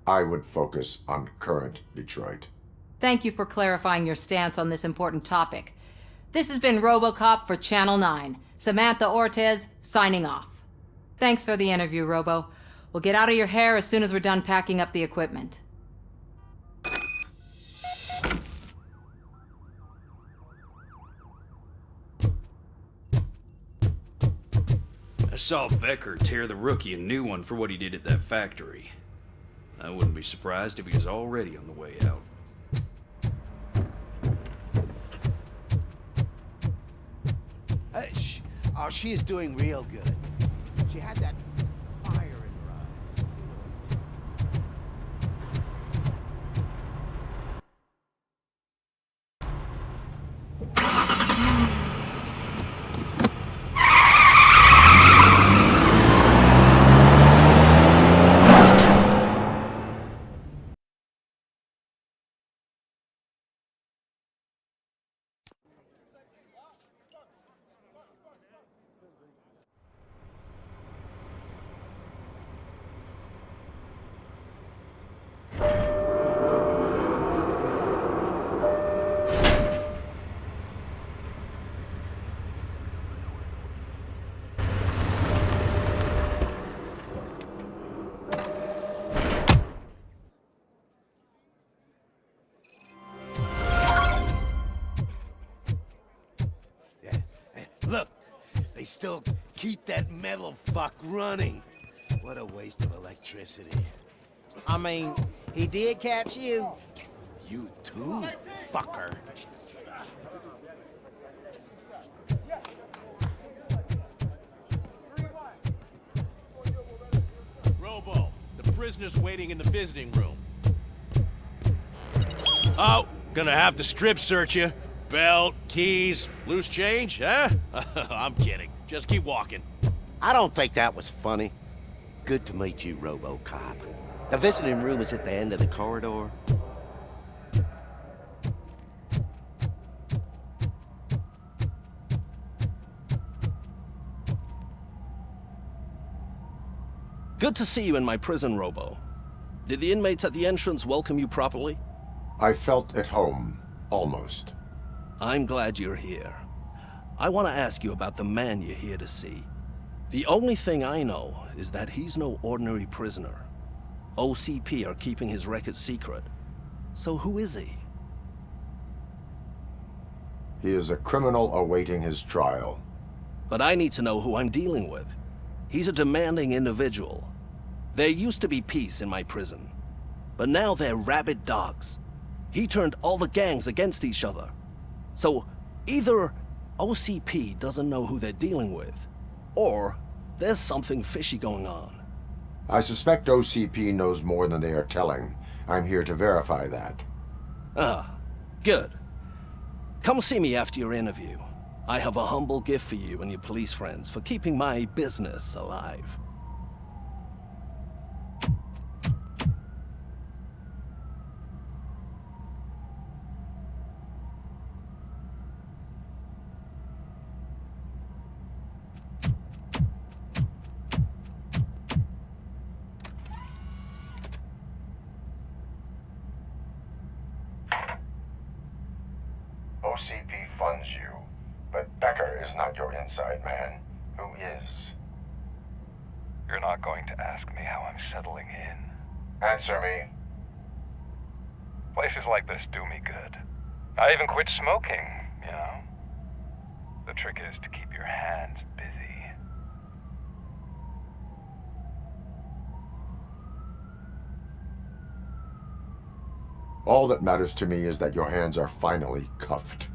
C: I would focus on current Detroit.
B: Thank you for clarifying your stance on this important topic. This has been RoboCop for Channel 9. Samantha Ortez, signing off. Thanks for the interview, Robo. We'll get out of your hair as soon as we're done packing up the equipment.
G: I saw Becker tear the rookie a new one for what he did at that factory. I wouldn't be surprised if he was already on the way out.
K: Oh, she is doing real good. She had that fire in her eyes.
M: Look, they still keep that metal fuck running. What a waste of electricity.
R: I mean, he did catch you.
M: You too, fucker.
X: Robo, the prisoner's waiting in the visiting room. Oh, gonna have to strip search you. Belt, keys, loose change, huh? I'm kidding. Just keep walking.
K: I don't think that was funny. Good to meet you, RoboCop. The visiting room is at the end of the corridor.
S: Good to see you in my prison, Robo. Did the inmates at the entrance welcome you properly?
C: I felt at home, almost.
S: I'm glad you're here. I want to ask you about the man you're here to see. The only thing I know is that he's no ordinary prisoner. OCP are keeping his record secret. So who is he?
C: He is a criminal awaiting his trial.
S: But I need to know who I'm dealing with. He's a demanding individual. There used to be peace in my prison, but now they're rabid dogs. He turned all the gangs against each other. So either OCP doesn't know who they're dealing with, or there's something fishy going on.
C: I suspect OCP knows more than they are telling. I'm here to verify that.
S: Ah, good. Come see me after your interview. I have a humble gift for you and your police friends for keeping my business alive.
C: OCP funds you, but Becker is not your inside man. Who is?
A: You're not going to ask me how I'm settling in.
C: Answer me.
A: Places like this do me good. I even quit smoking, you know? The trick is to keep your hands busy.
C: All that matters to me is that your hands are finally cuffed.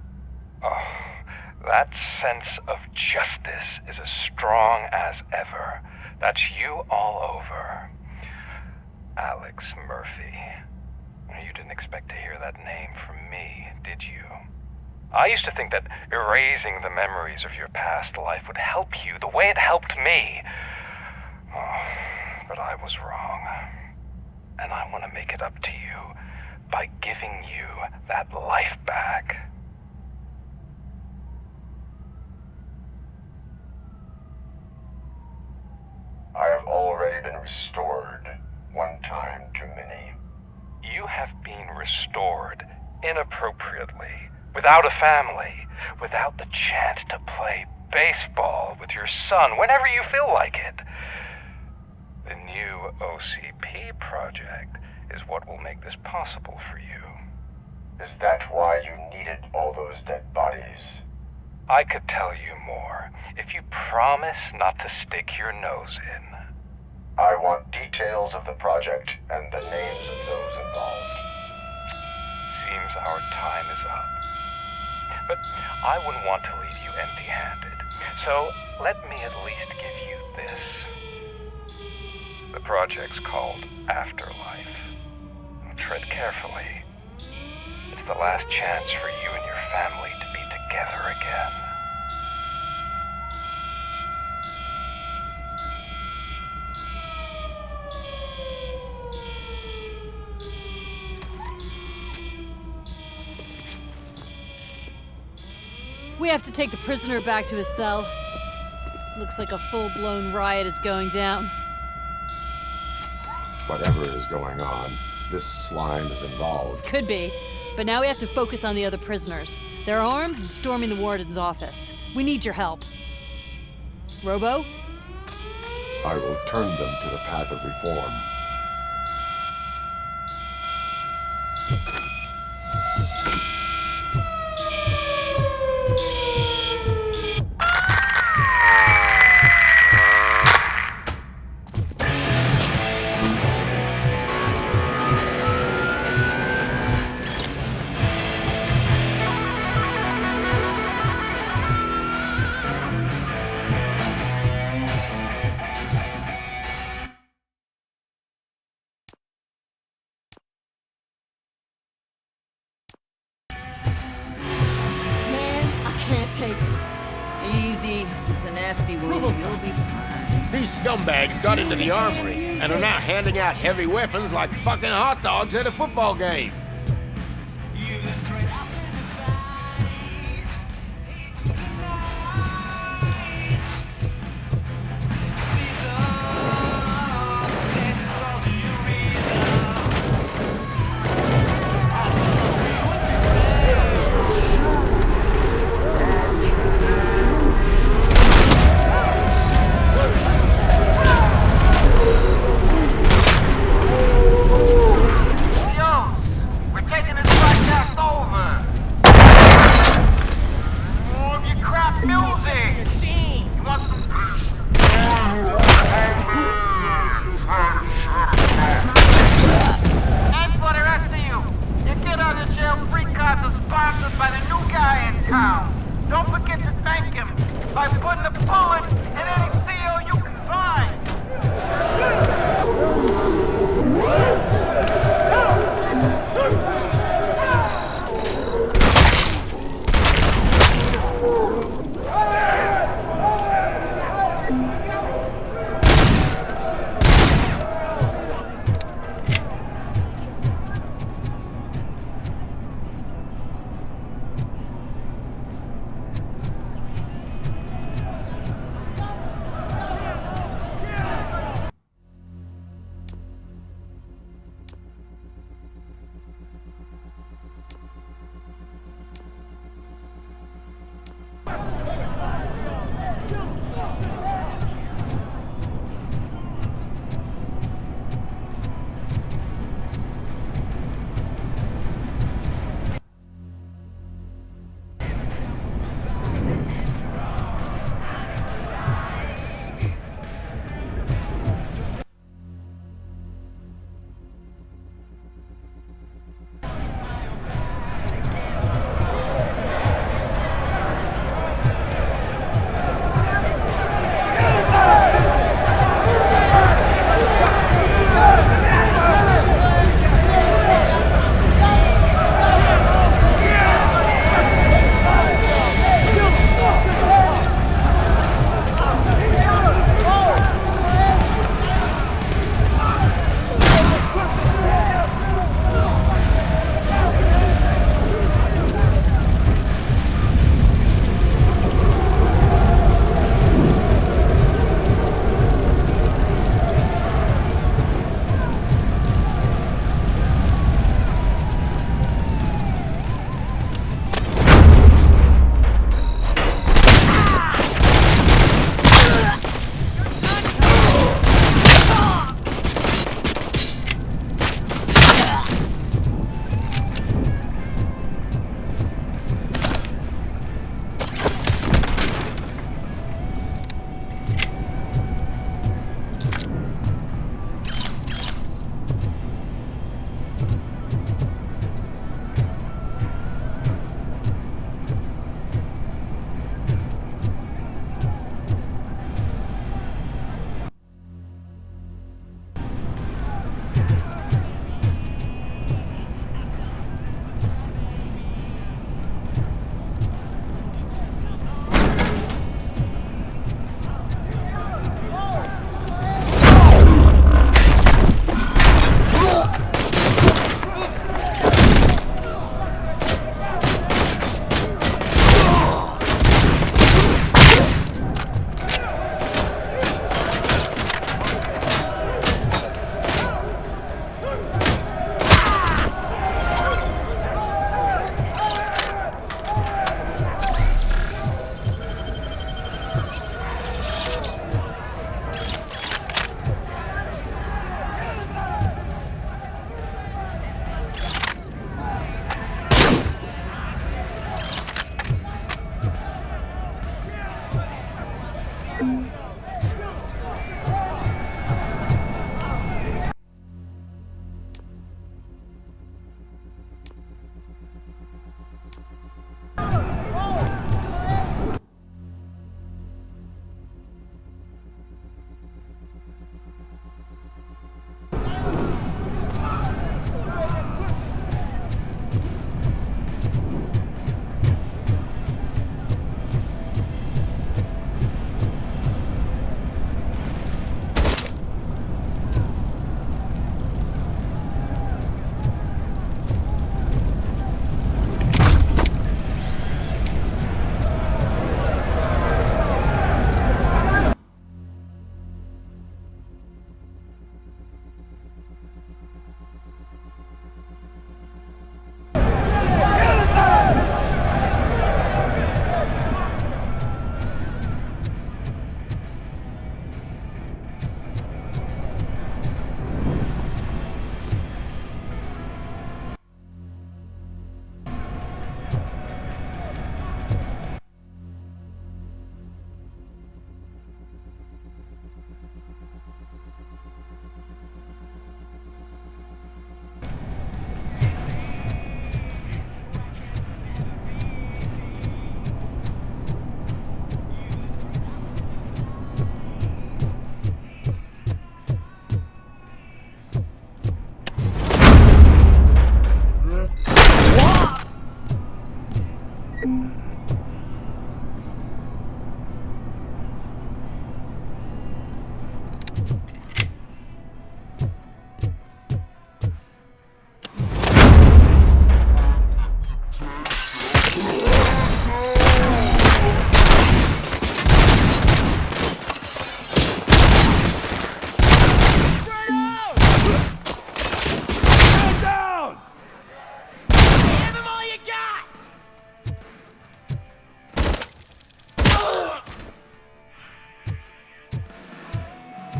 A: Oh, that sense of justice is as strong as ever. That's you all over. Alex Murphy. You didn't expect to hear that name from me, did you? I used to think that erasing the memories of your past life would help you the way it helped me. Oh, but I was wrong. And I want to make it up to you by giving you that life back.
C: I have already been restored, one time too many.
A: You have been restored inappropriately, without a family, without the chance to play baseball with your son whenever you feel like it. The new OCP project is what will make this possible for you.
C: Is that why you needed all those dead bodies?
A: I could tell you more if you promise not to stick your nose in.
C: I want details of the project and the names of those involved.
A: Seems our time is up. But I wouldn't want to leave you empty-handed. So let me at least give you this. The project's called Afterlife. Tread carefully. It's the last chance for you and your family to be together again.
E: We have to take the prisoner back to his cell. Looks like a full-blown riot is going down.
C: Whatever is going on, this slime is involved.
E: Could be, but now we have to focus on the other prisoners. They're armed and storming the warden's office. We need your help. Robo?
C: I will turn them to the path of reform.
B: Can't take it. Easy. It's a nasty wound. You'll be fine.
H: These scumbags got into the armory and are now handing out heavy weapons like fucking hot dogs at a football game.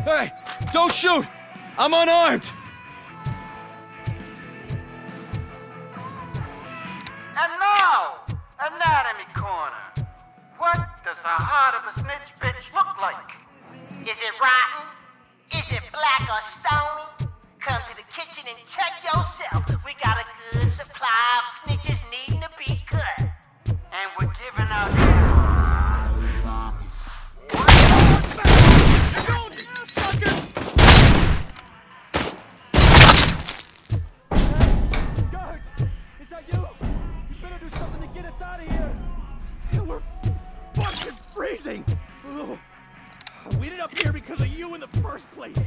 Y: Hey, don't shoot! I'm unarmed!
N: And now, Anatomy Corner. What does the heart of a snitch bitch look like?
F: Is it rotten? Is it black or stony? Come to the kitchen and check yourself. We got a good supply of snitches needing to be cut.
N: And we're giving out...
O: Guards! Is that you? You better do something to get us out of here! We're fucking freezing! Ugh. We ended up here because of you in the first place!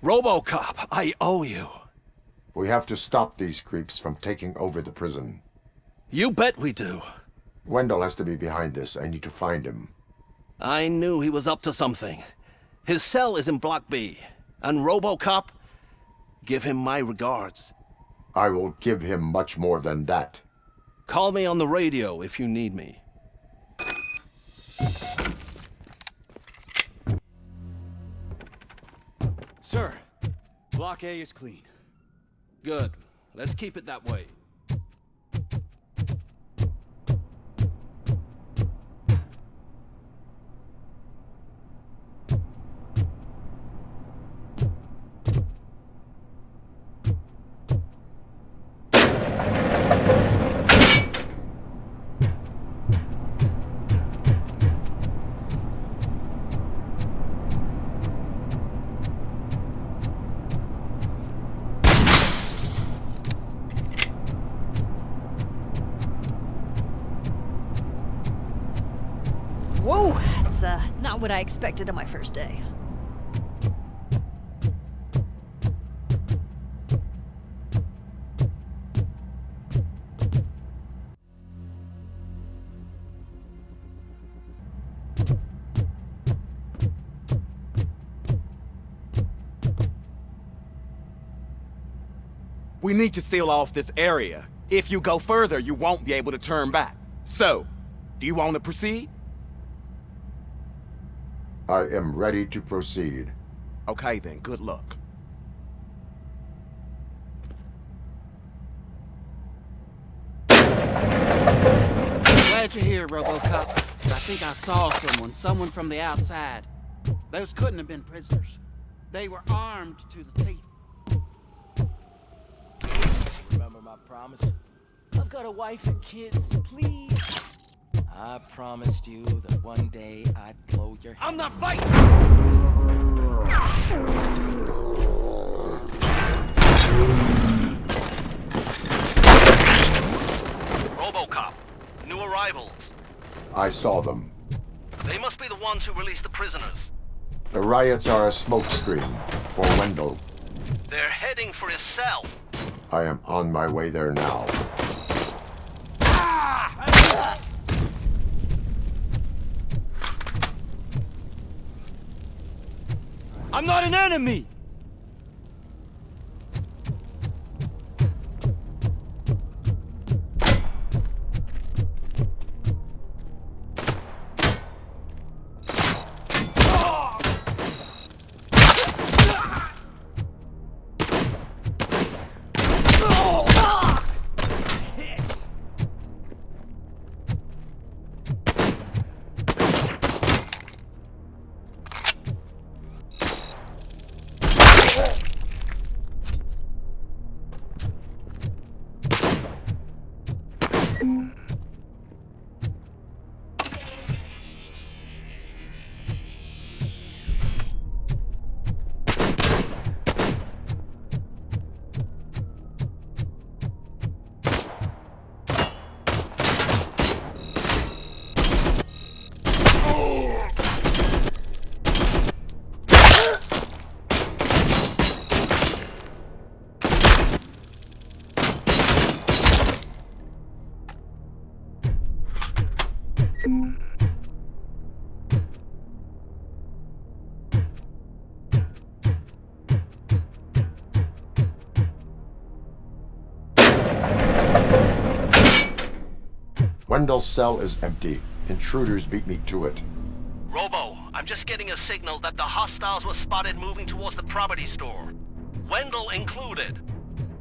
S: RoboCop, I owe you.
C: We have to stop these creeps from taking over the prison.
S: You bet we do.
C: Wendell has to be behind this. I need to find him.
S: I knew he was up to something. His cell is in Block B. And RoboCop, give him my regards.
C: I will give him much more than that.
S: Call me on the radio if you need me.
X: Sir, Block A is clean.
S: Good. Let's keep it that way.
E: Whoa, that's not what I expected on my first day.
J: We need to seal off this area. If you go further, you won't be able to turn back. So, do you want to proceed?
C: I am ready to proceed.
J: Okay then, good luck.
D: Glad you're here, RoboCop. I think I saw someone from the outside. Those couldn't have been prisoners. They were armed to the teeth.
W: Remember my promise? I've got a wife and kids, please. I promised you that one day I'd blow your head.
O: I'm not fighting!
S: RoboCop, new arrivals.
C: I saw them.
S: They must be the ones who released the prisoners.
C: The riots are a smokescreen for Wendell.
S: They're heading for his cell.
C: I am on my way there now.
O: I'm not an enemy!
C: Wendell's cell is empty. Intruders beat me to it.
S: Robo, I'm just getting a signal that the hostiles were spotted moving towards the property store. Wendell included.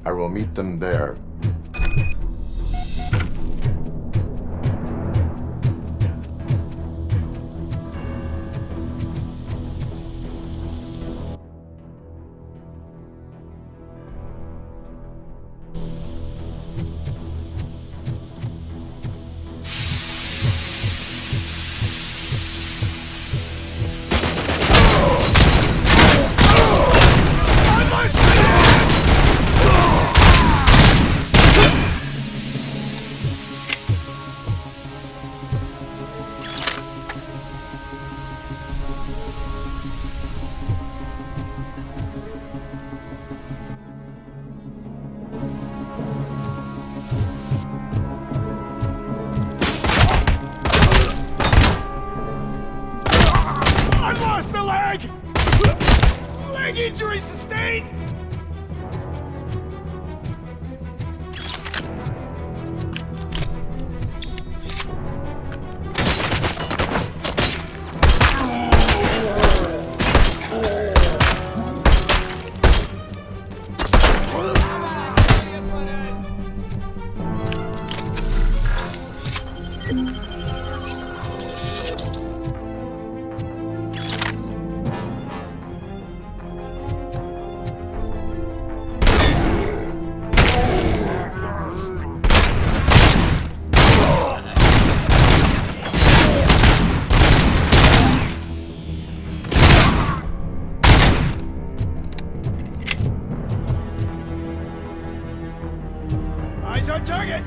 C: I will meet them there.
O: Injury sustained! Eyes on target!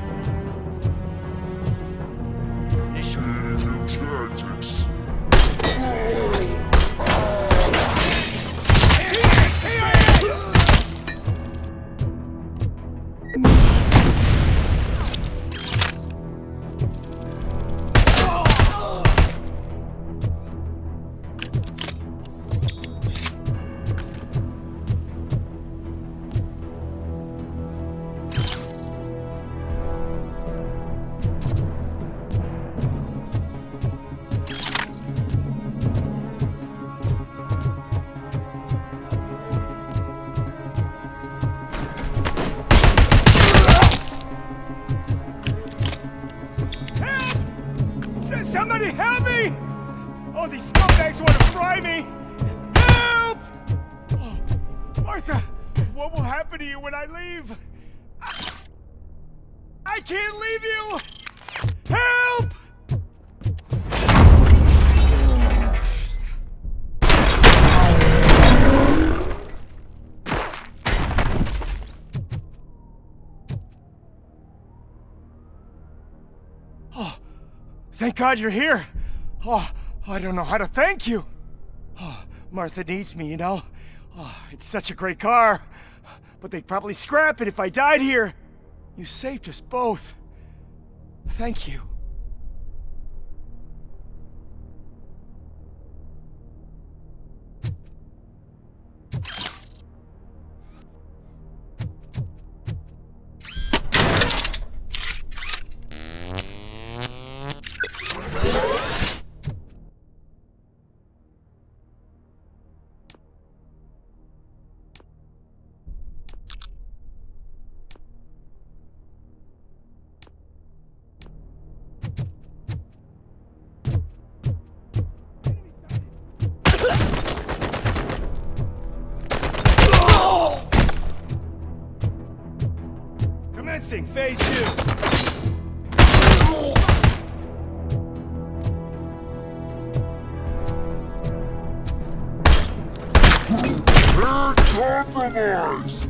O: Somebody help me! Oh, these scumbags want to fry me! Help! Oh, Martha, what will happen to you when I leave? I can't leave you! Help! Oh, thank God you're here. Oh, I don't know how to thank you. Oh, Martha needs me, you know. Oh, it's such a great car. But they'd probably scrap it if I died here. You saved us both. Thank you. Commencing phase 2.
C: Compromised!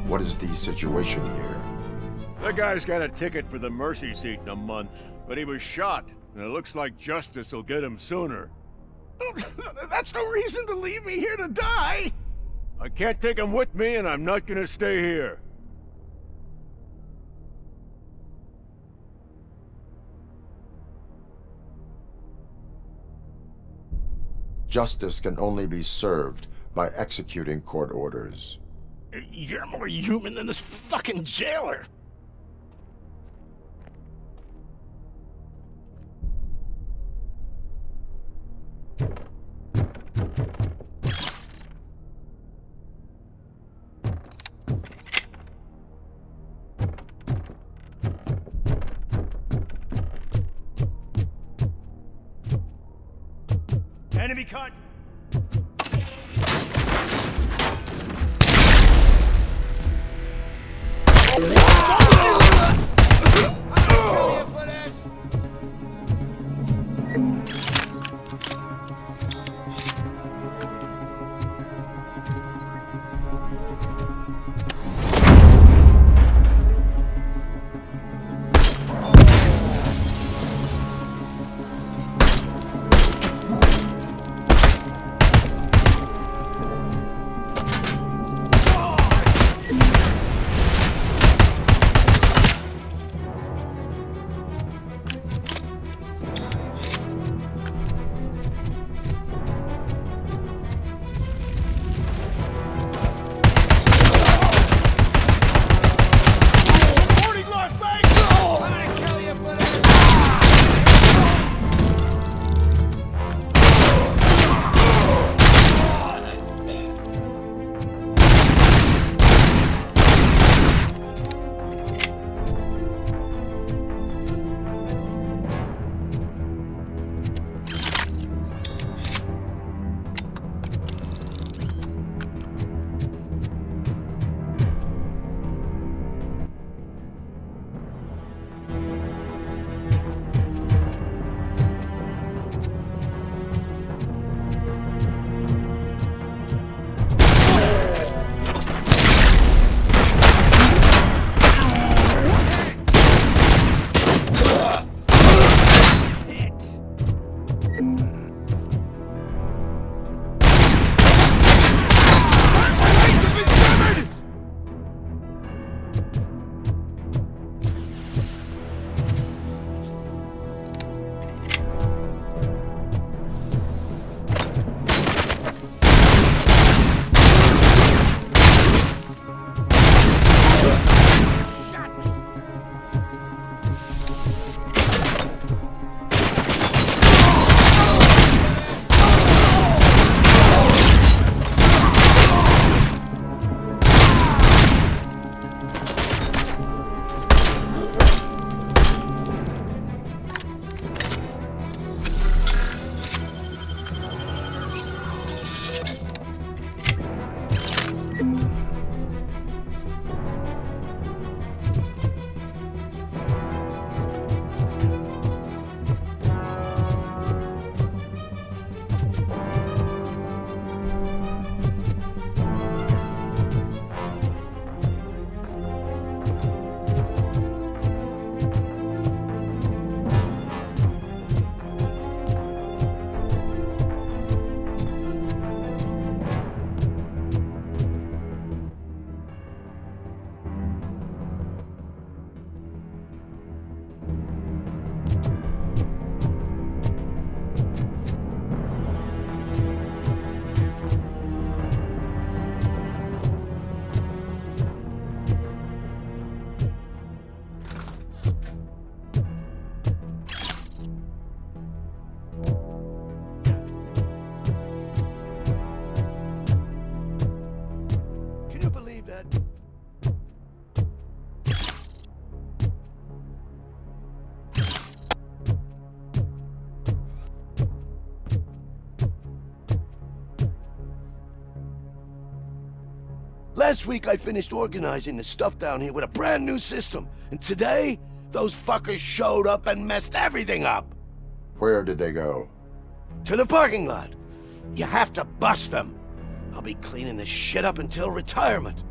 C: What is the situation here?
P: The guy's got a ticket for the mercy seat in a month, but he was shot, and it looks like justice will get him sooner.
H: That's no reason to leave me here to die!
P: I can't take him with me, and I'm not gonna stay here.
C: Justice can only be served by executing court orders.
H: You're more human than this fucking jailer!
O: Enemy cut!
M: Last week I finished organizing the stuff down here with a brand new system. And today, those fuckers showed up and messed everything up.
C: Where did they go?
M: To the parking lot. You have to bust them. I'll be cleaning this shit up until retirement.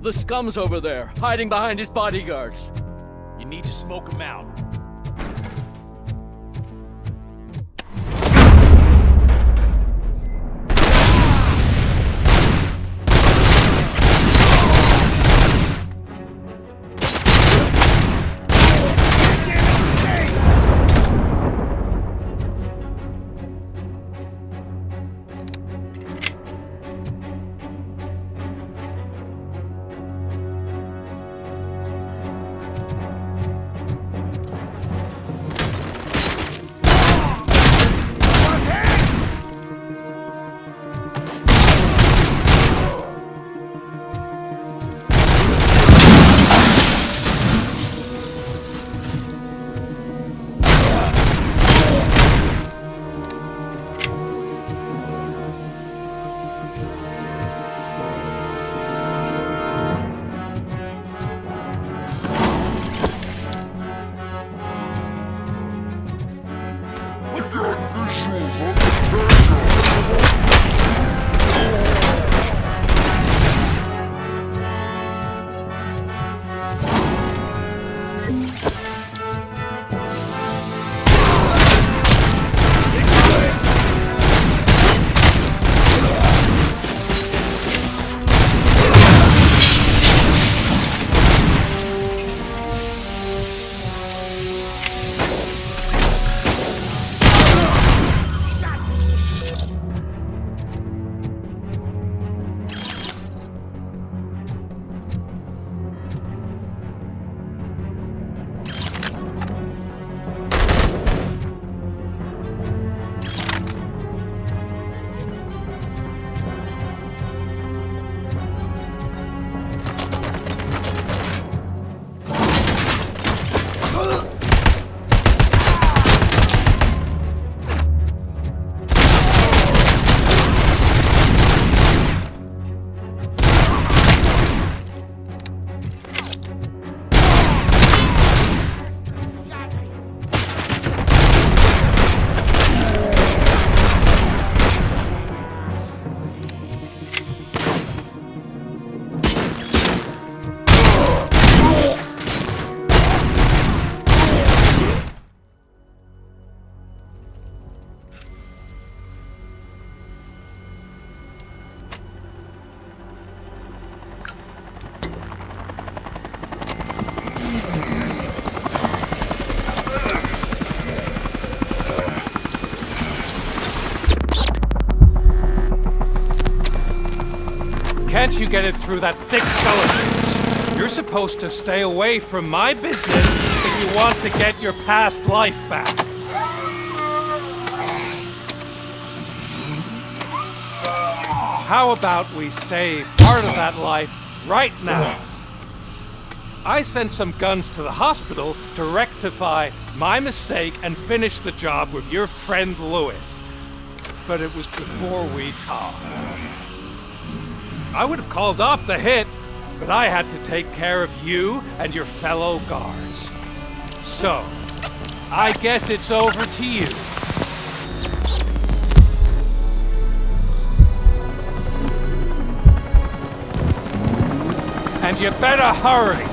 I: the scum's over there, hiding behind his bodyguards.
X: You need to smoke him out.
Q: Can't you get it through that thick skeleton? You're supposed to stay away from my business if you want to get your past life back. How about we save part of that life right now? I sent some guns to the hospital to rectify my mistake and finish the job with your friend Lewis. But it was before we talked. I would have called off the hit, but I had to take care of you and your fellow guards. So, I guess it's over to you. And you better hurry.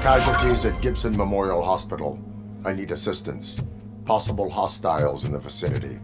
C: Casualties at Gibson Memorial Hospital. I need assistance. Possible hostiles in the vicinity.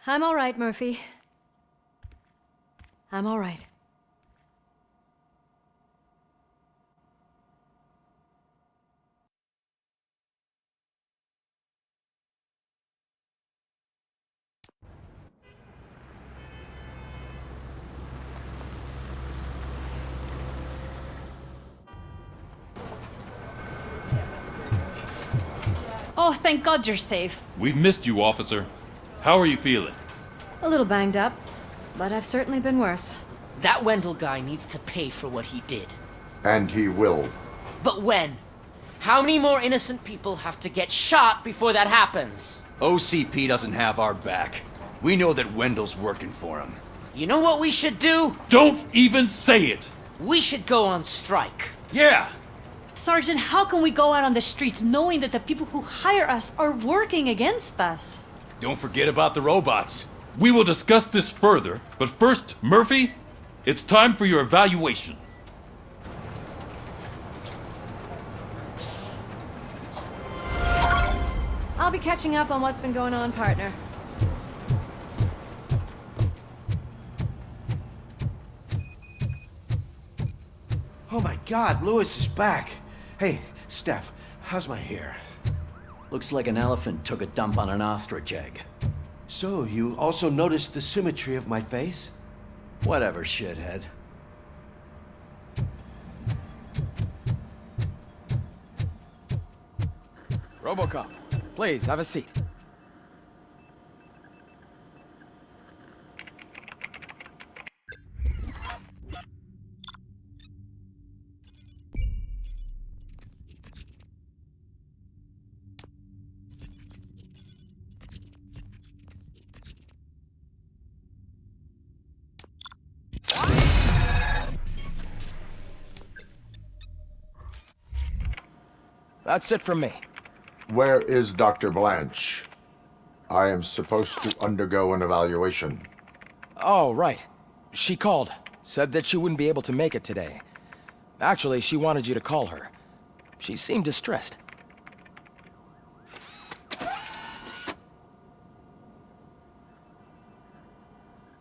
E: I'm all right, Murphy. I'm all right. Oh, thank God you're safe.
G: We've missed you, officer. How are you feeling?
B: A little banged up, but I've certainly been worse.
R: That Wendell guy needs to pay for what he did.
C: And he will.
R: But when? How many more innocent people have to get shot before that happens?
L: OCP doesn't have our back. We know that Wendell's working for him.
R: You know what we should do?
G: Don't even say it!
R: We should go on strike.
L: Yeah!
E: Sergeant, how can we go out on the streets knowing that the people who hire us are working against us?
L: Don't forget about the robots.
G: We will discuss this further, but first, Murphy, it's time for your evaluation.
B: I'll be catching up on what's been going on, partner.
M: Oh my God, Lewis is back. Hey, Steph, how's my hair?
W: Looks like an elephant took a dump on an ostrich egg.
M: So, you also noticed the symmetry of my face?
W: Whatever, shithead. RoboCop, please, have a seat. That's it from me.
C: Where is Dr. Blanche? I am supposed to undergo an evaluation.
X: Oh, right. She called. Said that she wouldn't be able to make it today. Actually, she wanted you to call her. She seemed distressed.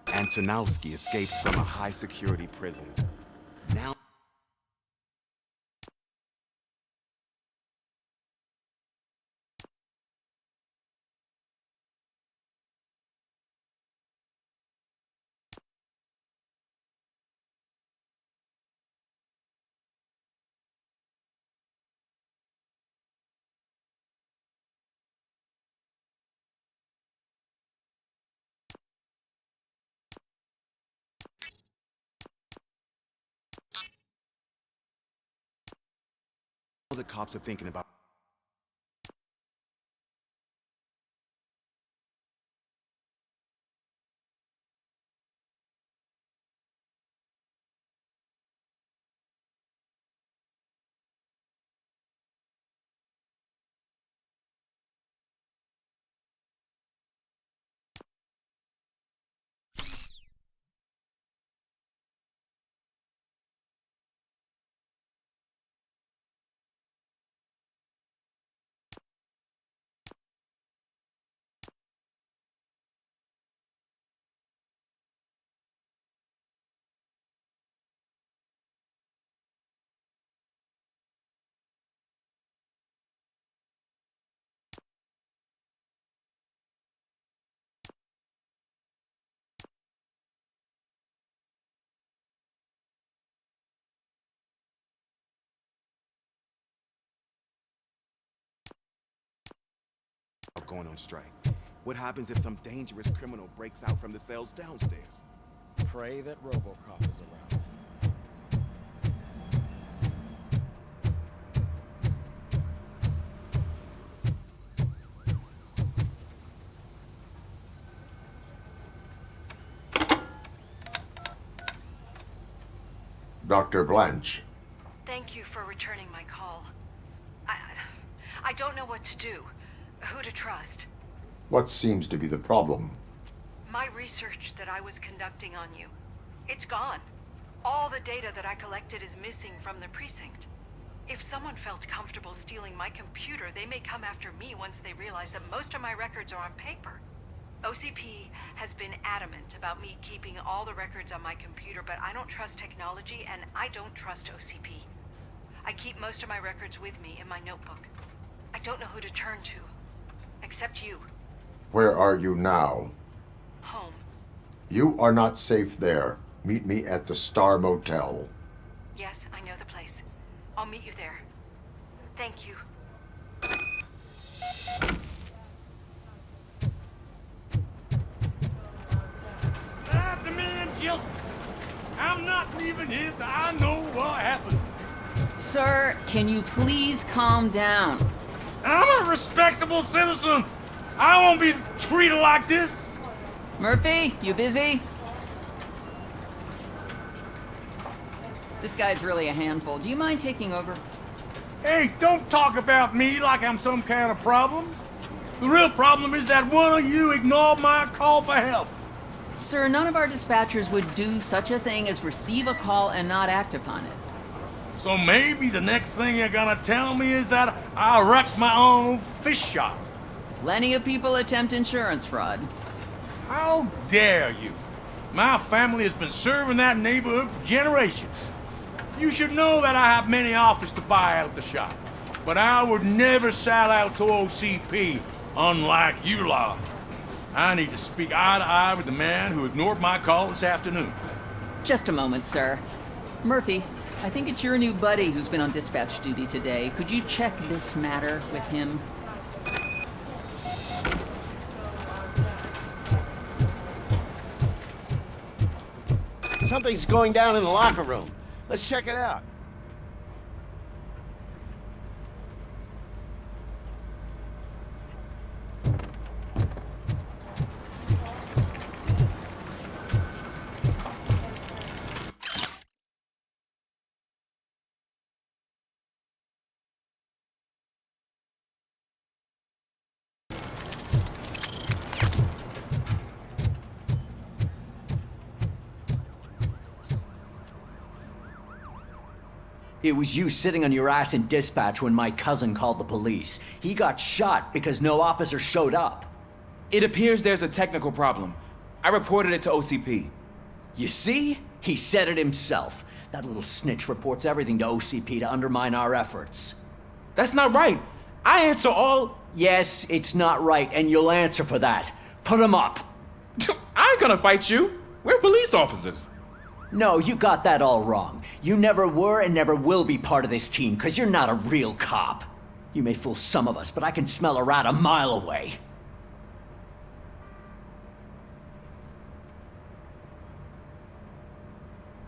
J: Antonowski escapes from a high-security prison. Now... the cops are thinking about... going on strike. What happens if some dangerous criminal breaks out from the cells downstairs?
X: Pray that RoboCop is around.
C: Dr. Blanche.
B: Thank you for returning my call. I don't know what to do. Who to trust.
C: What seems to be the problem?
B: My research that I was conducting on you, it's gone. All the data that I collected is missing from the precinct. If someone felt comfortable stealing my computer, they may come after me once they realize that most of my records are on paper.
A: OCP has been adamant about me keeping all the records on my computer, but I don't trust technology, and I don't trust OCP. I keep most of my records with me in my notebook. I don't know who to turn to, except you.
C: Where are you now?
A: Home.
C: You are not safe there. Meet me at the Star Motel.
A: Yes, I know the place. I'll meet you there. Thank you.
P: The man just... I'm not leaving here till I know what happened.
B: Sir, can you please calm down?
P: I'm a respectable citizen. I won't be treated like this.
B: Murphy, you busy? This guy's really a handful. Do you mind taking over?
P: Hey, don't talk about me like I'm some kind of problem. The real problem is that one of you ignored my call for help.
B: Sir, none of our dispatchers would do such a thing as receive a call and not act upon it.
P: So maybe the next thing you're gonna tell me is that I wrecked my own fish shop.
B: Plenty of people attempt insurance fraud.
P: How dare you? My family has been serving that neighborhood for generations. You should know that I have many offers to buy out the shop. But I would never sell out to OCP, unlike you lot. I need to speak eye to eye with the man who ignored my call this afternoon.
B: Just a moment, sir. Murphy, I think it's your new buddy who's been on dispatch duty today. Could you check this matter with him?
M: Something's going down in the locker room. Let's check it out.
L: It was you sitting on your ass in dispatch when my cousin called the police. He got shot because no officer showed up.
Y: It appears there's a technical problem. I reported it to OCP.
L: You see? He said it himself. That little snitch reports everything to OCP to undermine our efforts.
Y: That's not right. I answer all...
L: Yes, it's not right, and you'll answer for that. Put him up.
Y: I ain't gonna fight you. We're police officers.
L: No, you got that all wrong. You never were and never will be part of this team, because you're not a real cop. You may fool some of us, but I can smell a rat a mile away.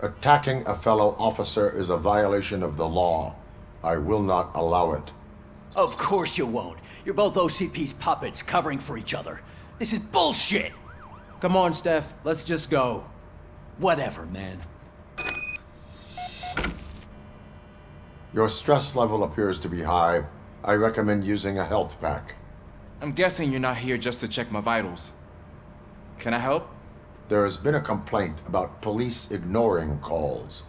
C: Attacking a fellow officer is a violation of the law. I will not allow it.
L: Of course you won't. You're both OCP's puppets covering for each other. This is bullshit!
R: Come on, Steph. Let's just go.
L: Whatever, man.
C: Your stress level appears to be high. I recommend using a health pack.
Y: I'm guessing you're not here just to check my vitals. Can I help?
C: There has been a complaint about police ignoring calls.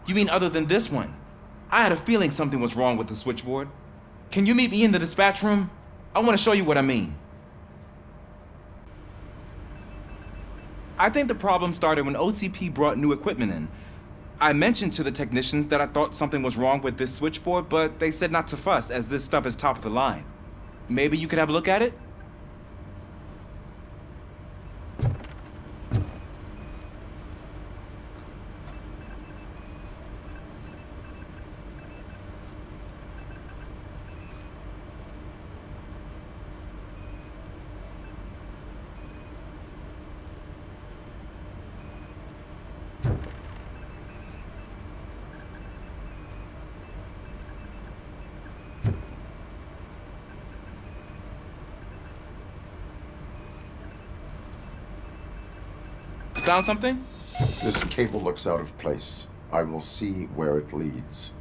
Y: You mean other than this one? I had a feeling something was wrong with the switchboard. Can you meet me in the dispatch room? I want to show you what I mean. I think the problem started when OCP brought new equipment in. I mentioned to the technicians that I thought something was wrong with this switchboard, but they said not to fuss, as this stuff is top of the line. Maybe you could have a look at it? Found something?
C: This cable looks out of place. I will see where it leads.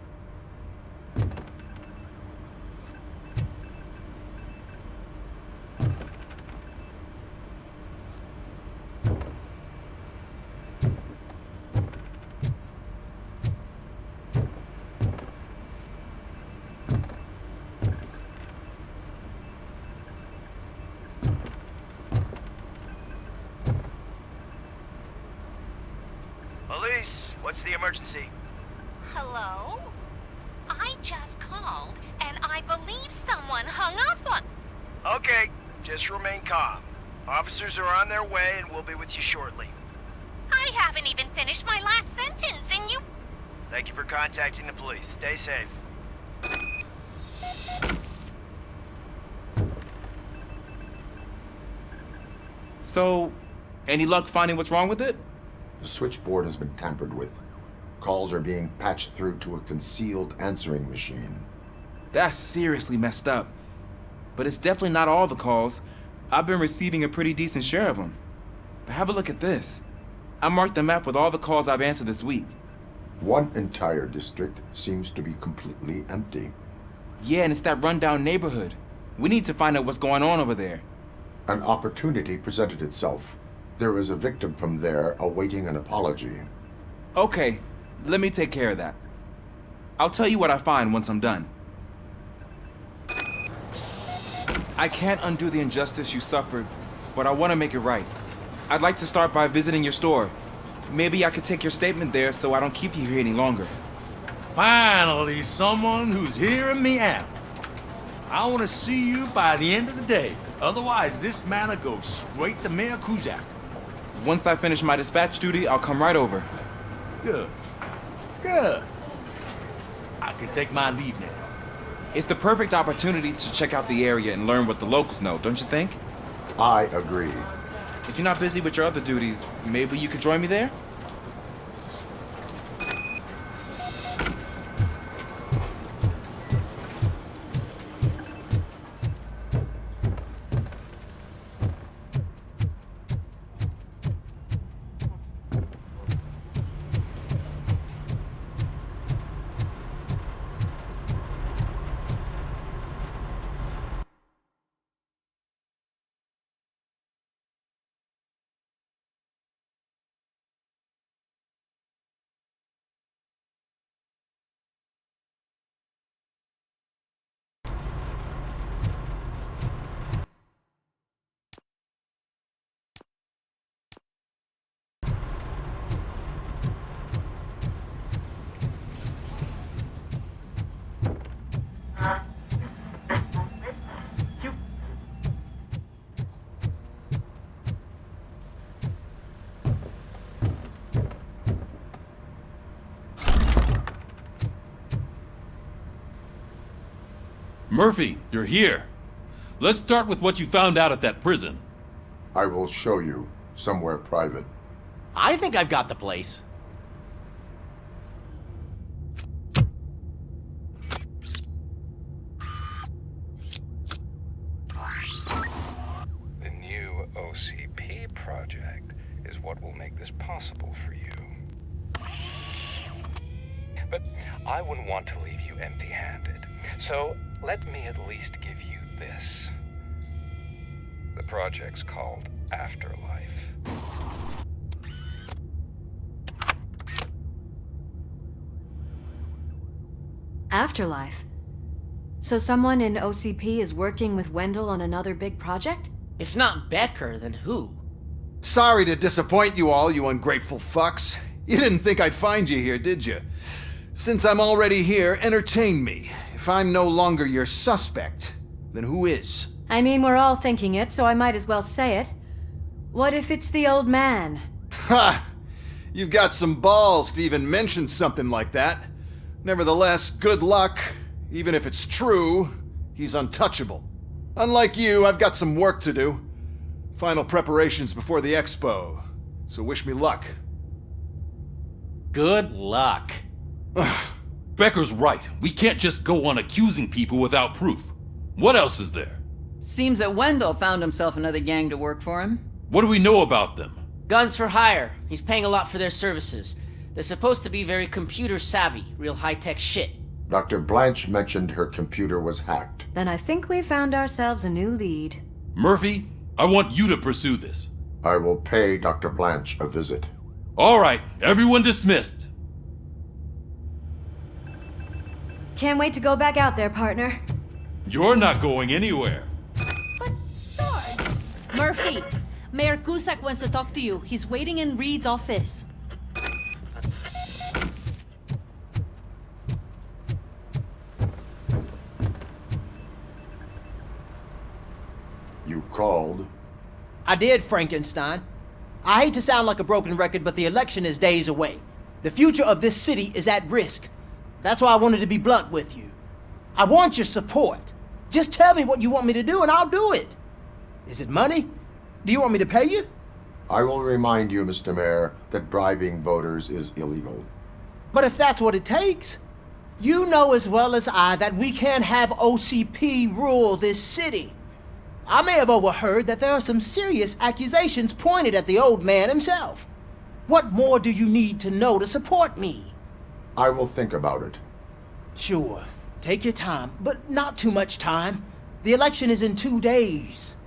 F: What's the emergency?
K: Hello? I just called, and I believe someone hung up on...
F: Okay, just remain calm. Officers are on their way, and we'll be with you shortly.
K: I haven't even finished my last sentence, and you...
F: Thank you for contacting the police. Stay safe.
Y: So, any luck finding what's wrong with it?
C: The switchboard has been tampered with. Calls are being patched through to a concealed answering machine.
Y: That's seriously messed up. But it's definitely not all the calls. I've been receiving a pretty decent share of them. But have a look at this. I marked the map with all the calls I've answered this week.
C: One entire district seems to be completely empty.
Y: Yeah, and it's that rundown neighborhood. We need to find out what's going on over there.
C: An opportunity presented itself. There is a victim from there awaiting an apology.
Y: Okay, let me take care of that. I'll tell you what I find once I'm done. I can't undo the injustice you suffered, but I want to make it right. I'd like to start by visiting your store. Maybe I could take your statement there so I don't keep you here any longer.
P: Finally, someone who's hearing me out. I want to see you by the end of the day. Otherwise, this matter goes straight to Mayor Kuzak.
Y: Once I finish my dispatch duty, I'll come right over.
P: Good. Good. I can take my leave now.
Y: It's the perfect opportunity to check out the area and learn what the locals know, don't you think?
C: I agree.
Y: If you're not busy with your other duties, maybe you could join me there?
G: Murphy, you're here. Let's start with what you found out at that prison.
C: I will show you, somewhere private.
R: I think I've got the place.
T: The new OCP project is what will make this possible for you. But I wouldn't want to leave you empty-handed, so let me at least give you this. The project's called Afterlife.
B: Afterlife? So someone in OCP is working with Wendell on another big project?
R: If not Becker, then who?
U: Sorry to disappoint you all, you ungrateful fucks. You didn't think I'd find you here, did you? Since I'm already here, entertain me. If I'm no longer your suspect, then who is?
B: I mean, we're all thinking it, so I might as well say it. What if it's the old man?
U: Ha! You've got some balls to even mention something like that. Nevertheless, good luck. Even if it's true, he's untouchable. Unlike you, I've got some work to do. Final preparations before the expo. So wish me luck.
R: Good luck.
G: Becker's right. We can't just go on accusing people without proof. What else is there?
V: Seems that Wendell found himself another gang to work for him.
G: What do we know about them?
R: Guns for hire. He's paying a lot for their services. They're supposed to be very computer savvy, real high-tech shit.
C: Dr. Blanche mentioned her computer was hacked.
B: Then I think we found ourselves a new lead.
G: Murphy, I want you to pursue this.
C: I will pay Dr. Blanche a visit.
G: All right, everyone dismissed.
B: Can't wait to go back out there, partner.
G: You're not going anywhere.
E: Sarge! Murphy, Mayor Cusack wants to talk to you. He's waiting in Reed's office.
C: called.
R: I did, Frankenstein. I hate to sound like a broken record, but the election is days away. The future of this city is at risk. That's why I wanted to be blunt with you. I want your support. Just tell me what you want me to do and I'll do it. Is it money? Do you want me to pay you?
C: I will remind you, Mr. Mayor, that bribing voters is illegal.
R: But if that's what it takes, you know as well as I that we can't have OCP rule this city. I may have overheard that there are some serious accusations pointed at the old man himself. What more do you need to know to support me?
C: I will think about it.
R: Sure. Take your time, but not too much time. The election is in 2 days.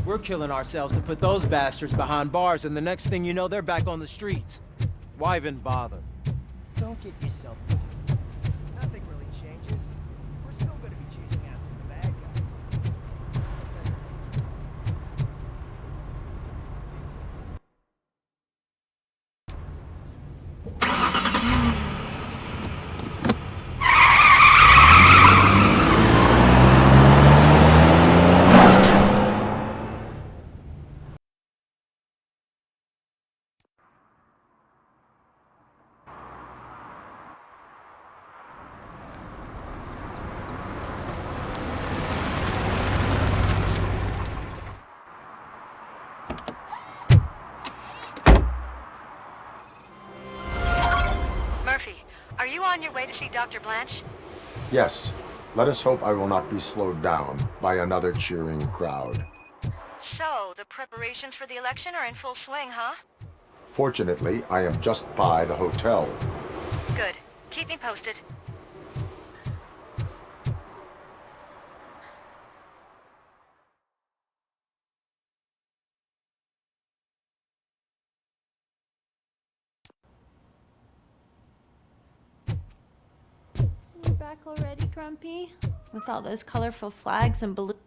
R: We're killing ourselves to put those bastards behind bars, and the next thing you know, they're back on the streets. Why even bother? Don't get yourself down. Nothing really changes. We're still going to be chasing after the bad guys.
A: Are you on your way to see Dr. Blanche?
C: Yes. Let us hope I will not be slowed down by another cheering crowd.
A: So, the preparations for the election are in full swing, huh?
C: Fortunately, I am just by the hotel.
A: Good. Keep me posted.
E: You're back already, Grumpy? With all those colorful flags and balloons.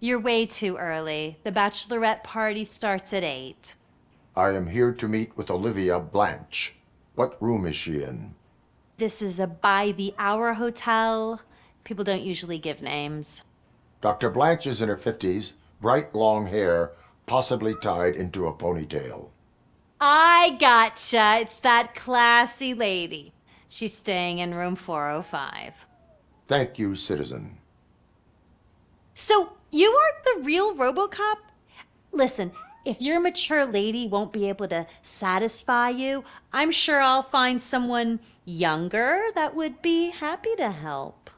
E: You're way too early. The bachelorette party starts at 8.
C: I am here to meet with Olivia Blanche. What room is she in?
E: This is a by-the-hour hotel. People don't usually give names.
C: Dr. Blanche is in her 50s, bright long hair, possibly tied into a ponytail.
E: I gotcha. It's that classy lady. She's staying in room 405.
C: Thank you, citizen.
E: So, you aren't the real RoboCop? Listen, if your mature lady won't be able to satisfy you, I'm sure I'll find someone younger that would be happy to help.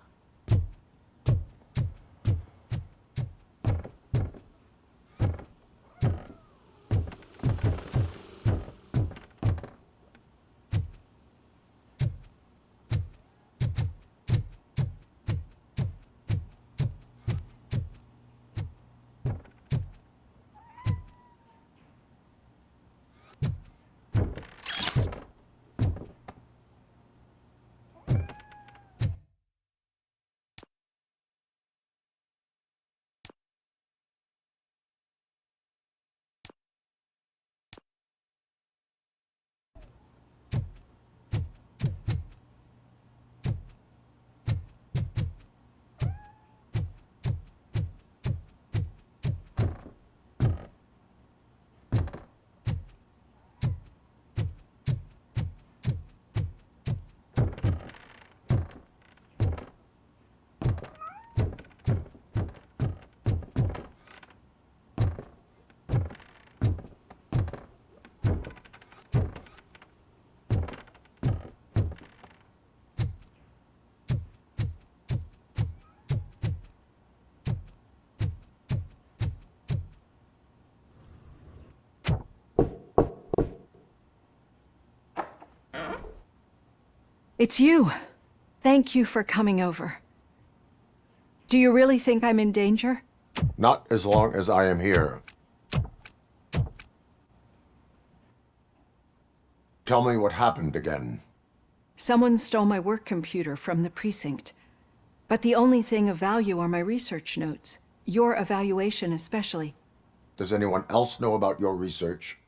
D: It's you. Thank you for coming over. Do you really think I'm in danger?
C: Not as long as I am here. Tell me what happened again.
D: Someone stole my work computer from the precinct. But the only thing of value are my research notes. Your evaluation especially.
C: Does anyone else know about your research?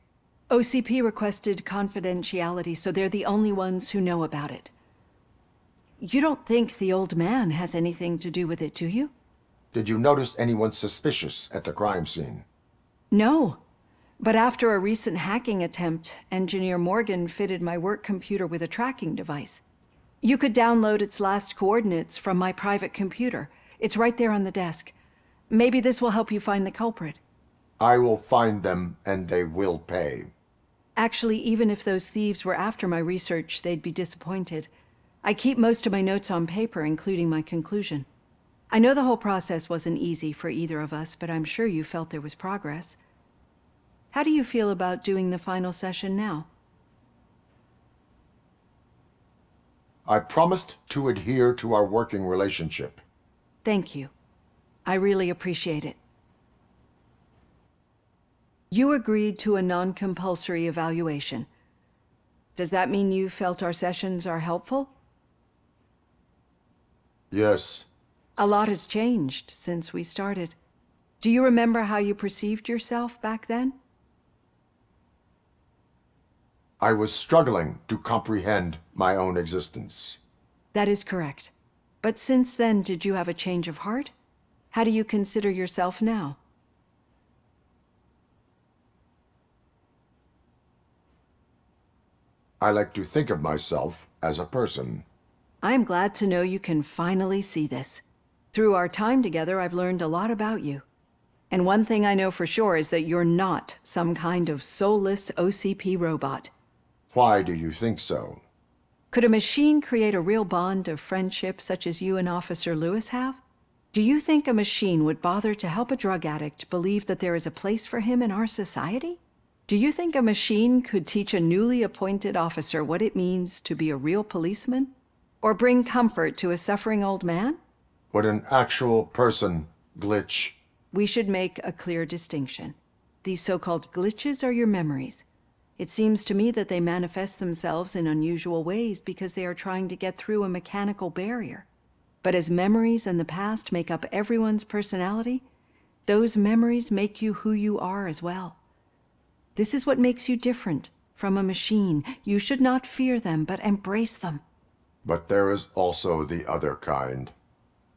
D: OCP requested confidentiality, so they're the only ones who know about it. You don't think the old man has anything to do with it, do you?
C: Did you notice anyone suspicious at the crime scene?
D: No. But after a recent hacking attempt, Engineer Morgan fitted my work computer with a tracking device. You could download its last coordinates from my private computer. It's right there on the desk. Maybe this will help you find the culprit.
C: I will find them, and they will pay.
D: Actually, even if those thieves were after my research, they'd be disappointed. I keep most of my notes on paper, including my conclusion. I know the whole process wasn't easy for either of us, but I'm sure you felt there was progress. How do you feel about doing the final session now?
C: I promised to adhere to our working relationship.
D: Thank you. I really appreciate it. You agreed to a non-compulsory evaluation. Does that mean you felt our sessions are helpful?
C: Yes.
D: A lot has changed since we started. Do you remember how you perceived yourself back then?
C: I was struggling to comprehend my own existence.
D: That is correct. But since then, did you have a change of heart? How do you consider yourself now?
C: I like to think of myself as a person.
D: I am glad to know you can finally see this. Through our time together, I've learned a lot about you. And one thing I know for sure is that you're not some kind of soulless OCP robot.
C: Why do you think so?
D: Could a machine create a real bond of friendship such as you and Officer Lewis have? Do you think a machine would bother to help a drug addict believe that there is a place for him in our society? Do you think a machine could teach a newly appointed officer what it means to be a real policeman? Or bring comfort to a suffering old man?
C: Would an actual person glitch?
D: We should make a clear distinction. These so-called glitches are your memories. It seems to me that they manifest themselves in unusual ways because they are trying to get through a mechanical barrier. But as memories and the past make up everyone's personality, those memories make you who you are as well. This is what makes you different from a machine. You should not fear them, but embrace them.
C: But there is also the other kind.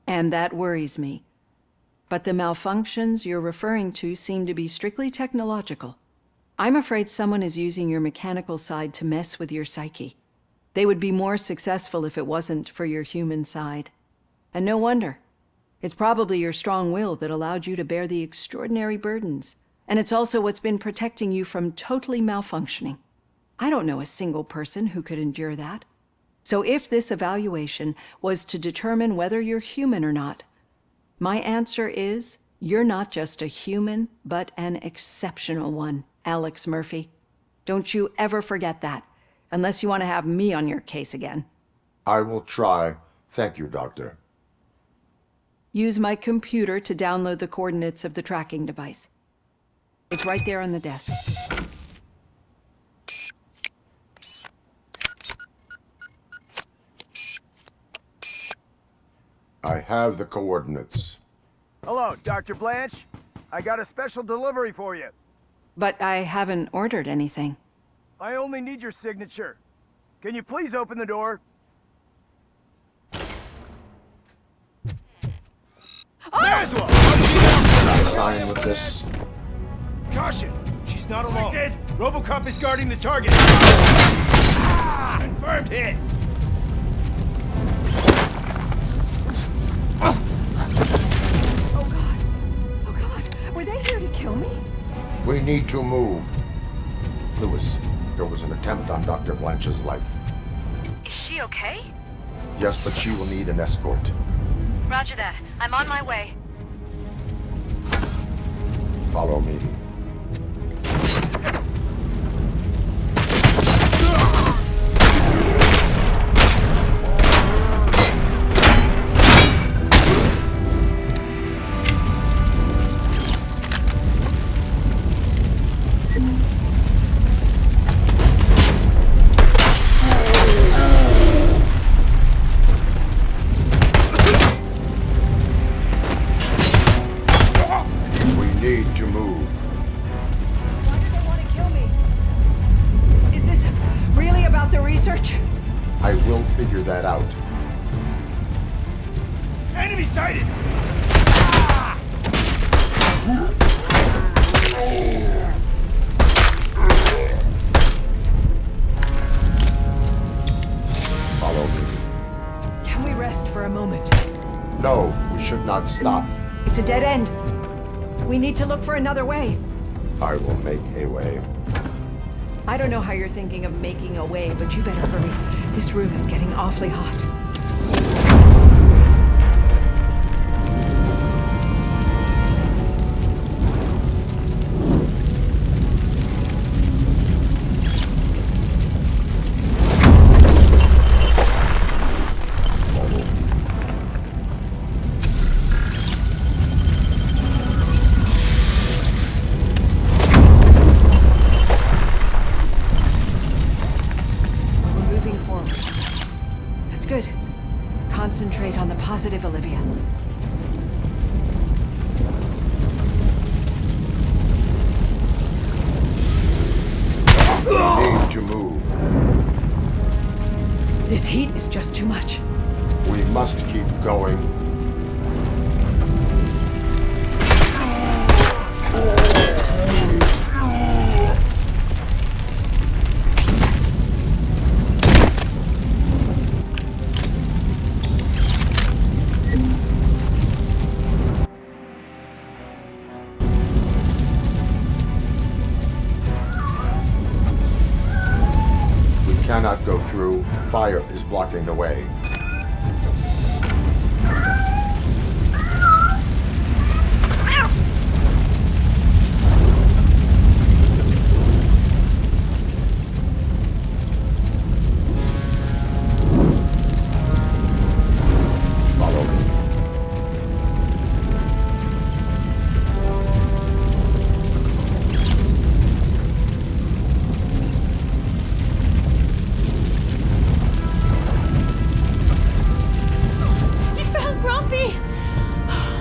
D: And that worries me. But the malfunctions you're referring to seem to be strictly technological. I'm afraid someone is using your mechanical side to mess with your psyche. They would be more successful if it wasn't for your human side. And no wonder. It's probably your strong will that allowed you to bear the extraordinary burdens. And it's also what's been protecting you from totally malfunctioning. I don't know a single person who could endure that. So if this evaluation was to determine whether you're human or not, my answer is you're not just a human, but an exceptional one, Alex Murphy. Don't you ever forget that, unless you want to have me on your case again.
C: I will try. Thank you, Doctor.
D: Use my computer to download the coordinates of the tracking device. It's right there on the desk.
C: I have the coordinates.
H: Hello, Dr. Blanche. I got a special delivery for you.
D: But I haven't ordered anything.
H: I only need your signature. Can you please open the door?
M: Laswell!
C: Can I sign with this?
M: Caution! She's not alone. RoboCop is guarding the target. Confirmed hit.
D: Oh God, were they here to kill me?
C: We need to move. Lewis, there was an attempt on Dr. Blanche's life.
A: Is she okay?
C: Yes, but she will need an escort.
A: Roger that. I'm on my way.
C: Follow me.
P: Enemy sighted!
C: Follow me.
D: Can we rest for a moment?
C: No, we should not stop.
D: It's a dead end. We need to look for another way.
C: I will make a way.
D: I don't know how you're thinking of making a way, but you better hurry. This room is getting awfully hot. Concentrate on the positive, Olivia.
C: Need to move.
D: This heat is just too much.
C: We must keep going. Cannot go through. Fire is blocking the way. Follow me.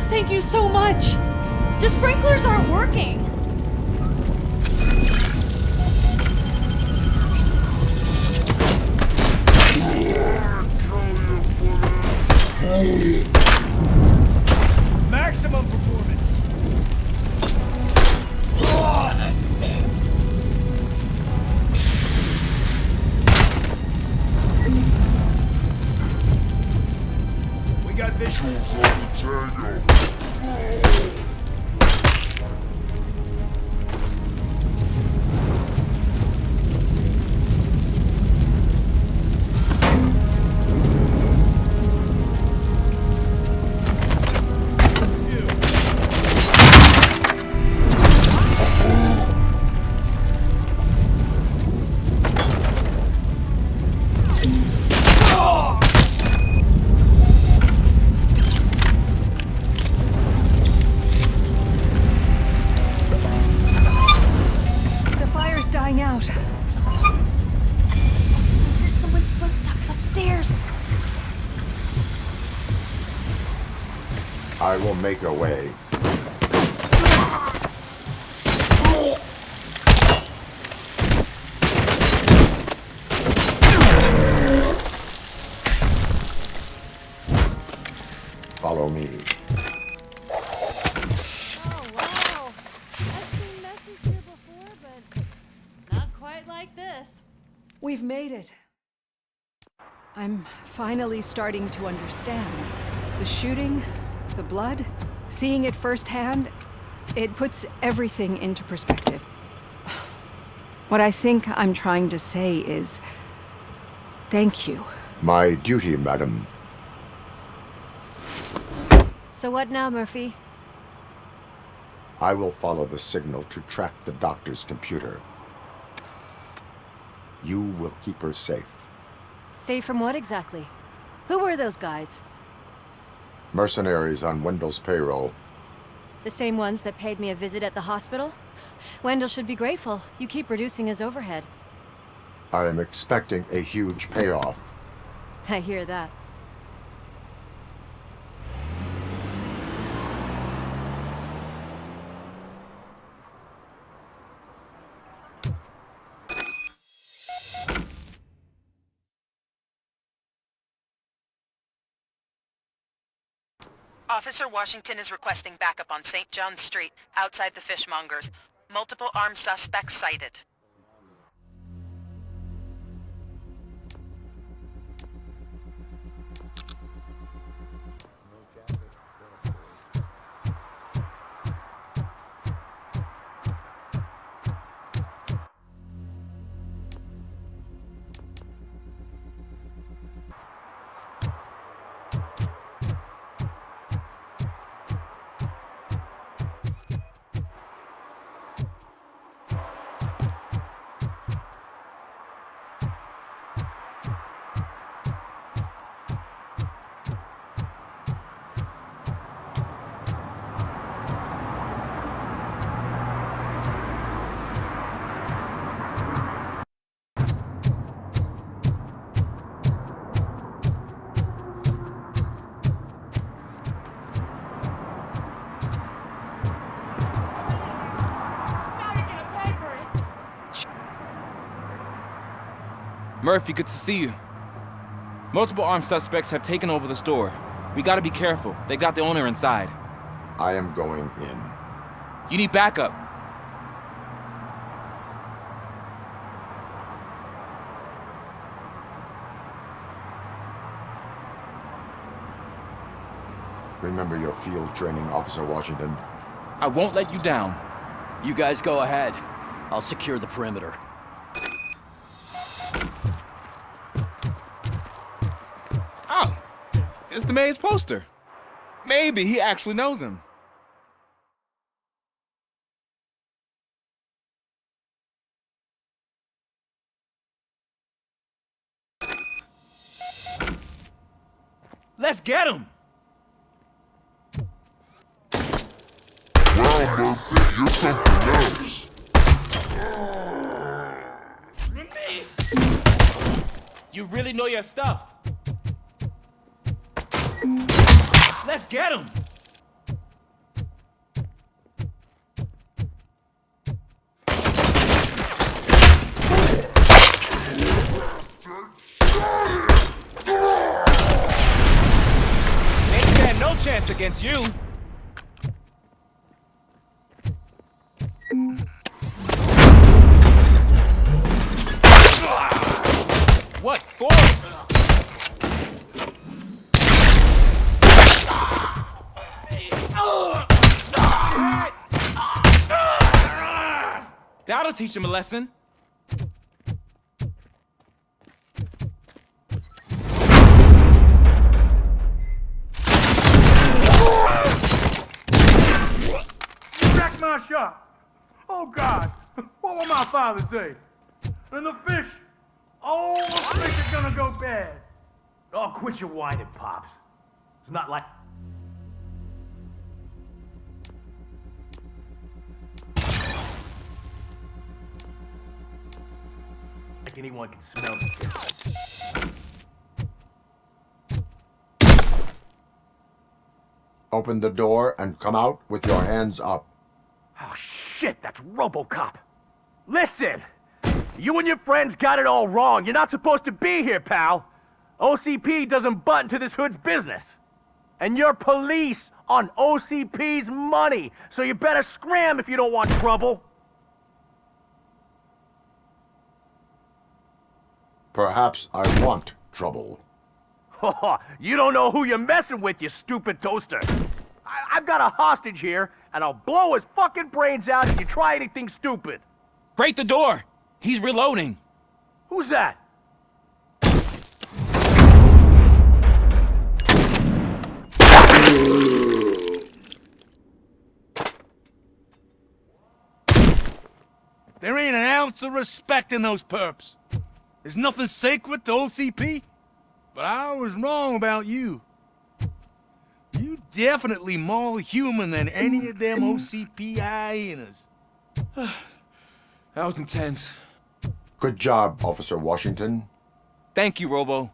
E: Thank you so much. The sprinklers aren't working.
P: Maximum performance. We got visuals on the Teyon.
D: Dying out.
E: There's someone's footsteps upstairs.
C: I will make a way. Follow me.
D: We've made it. I'm finally starting to understand. The shooting, the blood, seeing it firsthand, it puts everything into perspective. What I think I'm trying to say is, thank you.
C: My duty, madam.
I: So what now, Murphy?
C: I will follow the signal to track the doctor's computer. You will keep her safe.
I: Safe from what exactly? Who were those guys?
C: Mercenaries on Wendell's payroll.
I: The same ones that paid me a visit at the hospital? Wendell should be grateful. You keep reducing his overhead.
C: I am expecting a huge payoff.
I: I hear that.
N: Officer Washington is requesting backup on St. John's Street, outside the fishmongers. Multiple armed suspects sighted.
Y: Murphy, good to see you. Multiple armed suspects have taken over the store. We gotta be careful. They got the owner inside.
C: I am going in.
Y: You need backup.
C: Remember your field training, Officer Washington.
Y: I won't let you down.
L: You guys go ahead. I'll secure the perimeter.
Y: Oh, it's the mayor's poster. Maybe he actually knows him. Let's get him!
O: Wow, Murphy, you're something else.
Y: You really know your stuff. Let's get him! They stand no chance against you. What force? That'll teach him a lesson.
P: Wreck my shop! Oh God! What will my father say? And the fish! Oh, the fish are gonna go bad! Oh, quit your whining, Pops. It's not like... anyone can smell the difference.
C: Open the door and come out with your hands up.
H: Oh, shit, that's RoboCop. Listen! You and your friends got it all wrong. You're not supposed to be here, pal. OCP doesn't butt into this hood's business. And you're police on OCP's money, so you better scram if you don't want trouble.
C: Perhaps I want trouble.
H: You don't know who you're messing with, you stupid toaster. I've got a hostage here, and I'll blow his fucking brains out if you try anything stupid.
Y: Break the door! He's reloading.
H: Who's that?
P: There ain't an ounce of respect in those perps. There's nothing sacred to OCP. But I was wrong about you. You definitely more human than any of them OCP hyenas.
Y: That was intense.
C: Good job, Officer Washington.
Y: Thank you, Robo.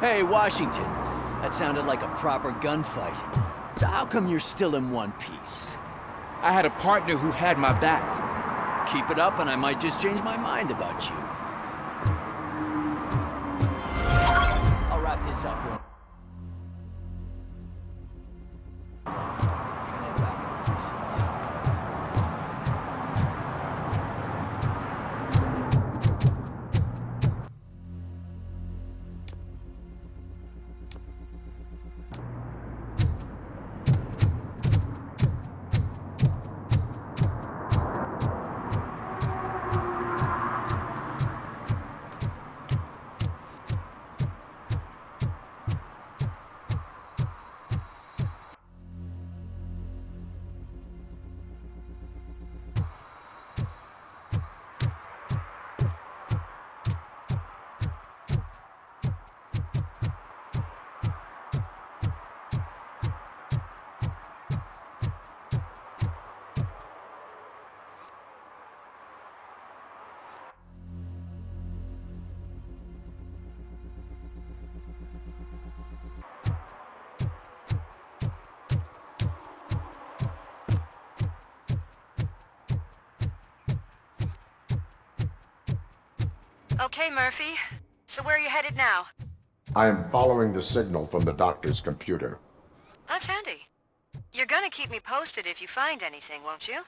L: Hey, Washington. That sounded like a proper gunfight. So how come you're still in one piece?
Y: I had a partner who had my back.
L: Keep it up and I might just change my mind about you. I'll wrap this up real.
N: Okay, Murphy. So where are you headed now?
C: I am following the signal from the doctor's computer.
N: That's handy. You're gonna keep me posted if you find anything, won't you?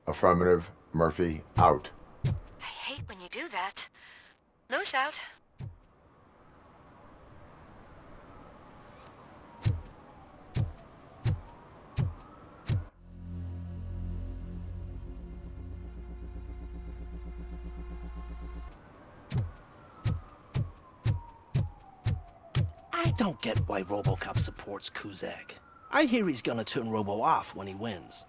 C: Affirmative. Murphy, out.
N: I hate when you do that. Loose out.
R: I don't get why RoboCop supports Kuzak. I hear he's gonna turn Robo off when he wins.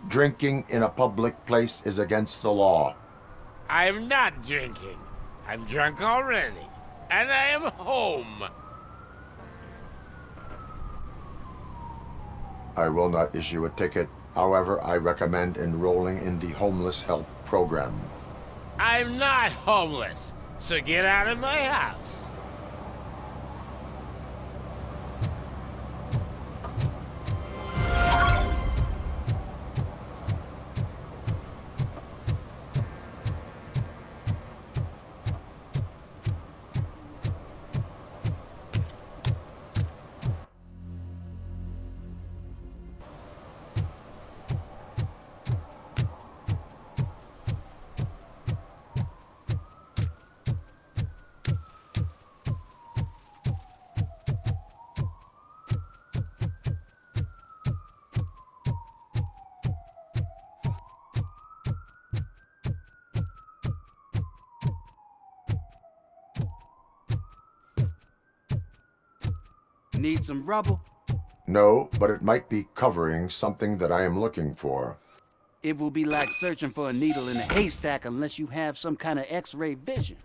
C: Drinking in a public place is against the law.
J: I'm not drinking. I'm drunk already. And I am home.
C: I will not issue a ticket. However, I recommend enrolling in the homeless help program.
J: I'm not homeless, so get out of my house.
Q: Need some rubble?
C: No, but it might be covering something that I am looking for.
Q: It will be like searching for a needle in a haystack unless you have some kind of X-ray vision.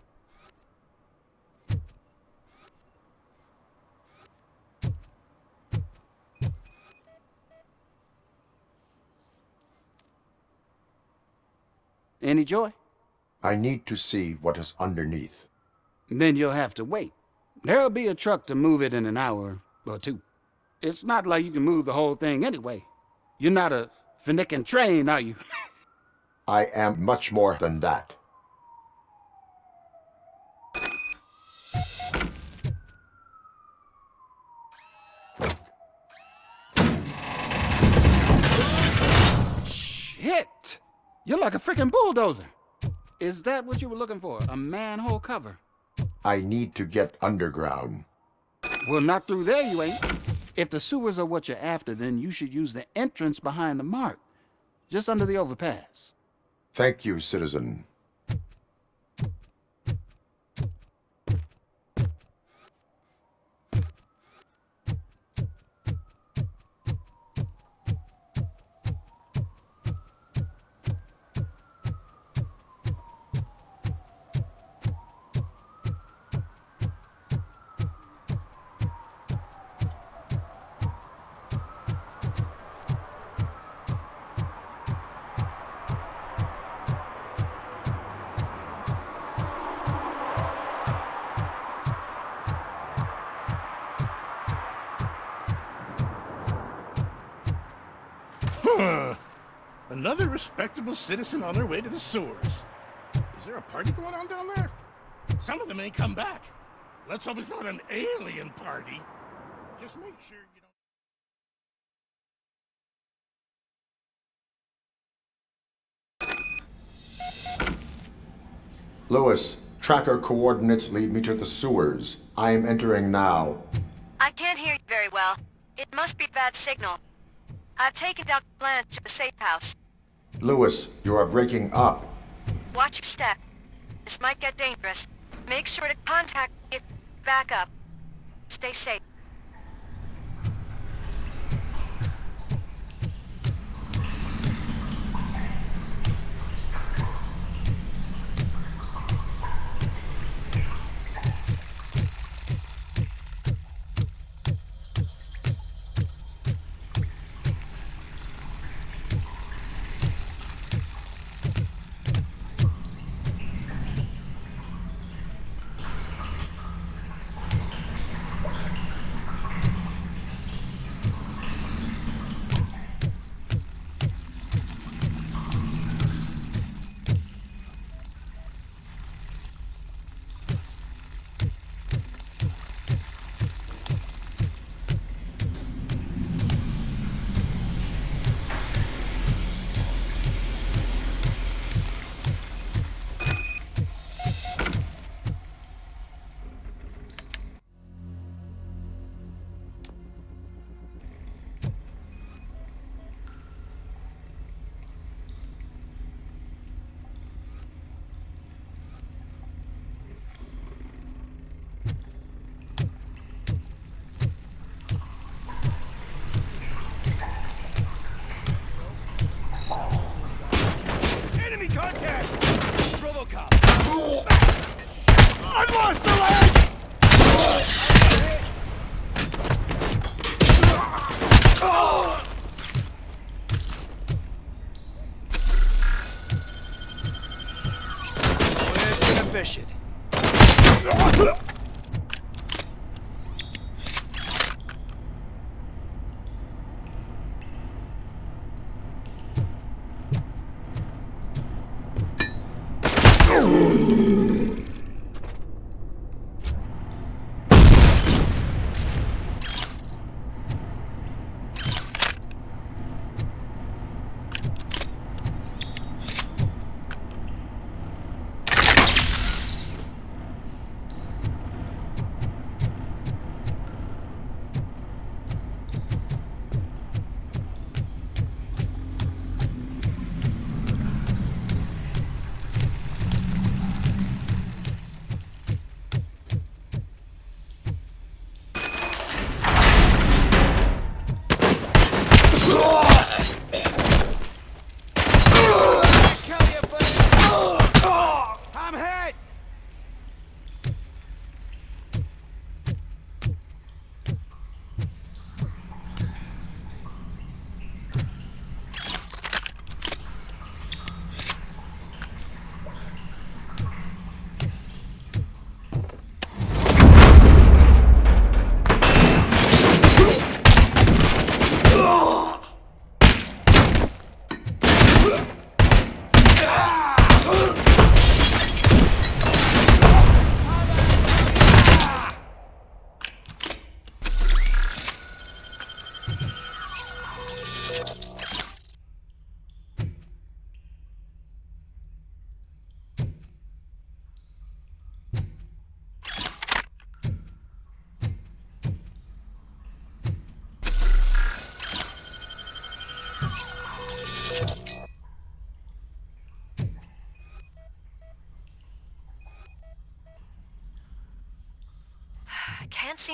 Q: Any joy?
C: I need to see what is underneath.
Q: Then you'll have to wait. There'll be a truck to move it in an hour or two. It's not like you can move the whole thing anyway. You're not a finicking train, are you?
C: I am much more than that.
Q: Shit! You're like a freaking bulldozer. Is that what you were looking for? A manhole cover?
C: I need to get underground.
Q: Well, not through there, you ain't. If the sewers are what you're after, then you should use the entrance behind the mark, just under the overpass.
C: Thank you, citizen.
P: Another respectable citizen on their way to the sewers. Is there a party going on down there? Some of them ain't come back. Let's hope it's not an alien party. Just make sure you don't...
C: Lewis, tracker coordinates lead me to the sewers. I am entering now.
N: I can't hear you very well. It must be a bad signal. I've taken Dr. Blanche to the safe house.
C: Lewis, you are breaking up.
N: Watch your step. This might get dangerous. Make sure to contact me if back up. Stay safe.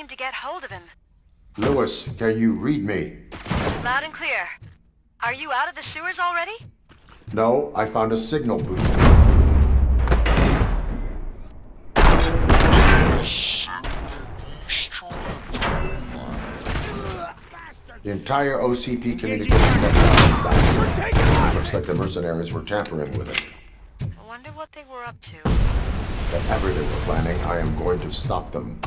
N: seem to get hold of him.
C: Lewis, can you read me?
N: Loud and clear. Are you out of the sewers already?
C: No, I found a signal booster. The entire OCP communication network is down. Looks like the mercenaries were tampering with it.
N: I wonder what they were up to.
C: Whatever they were planning, I am going to stop them.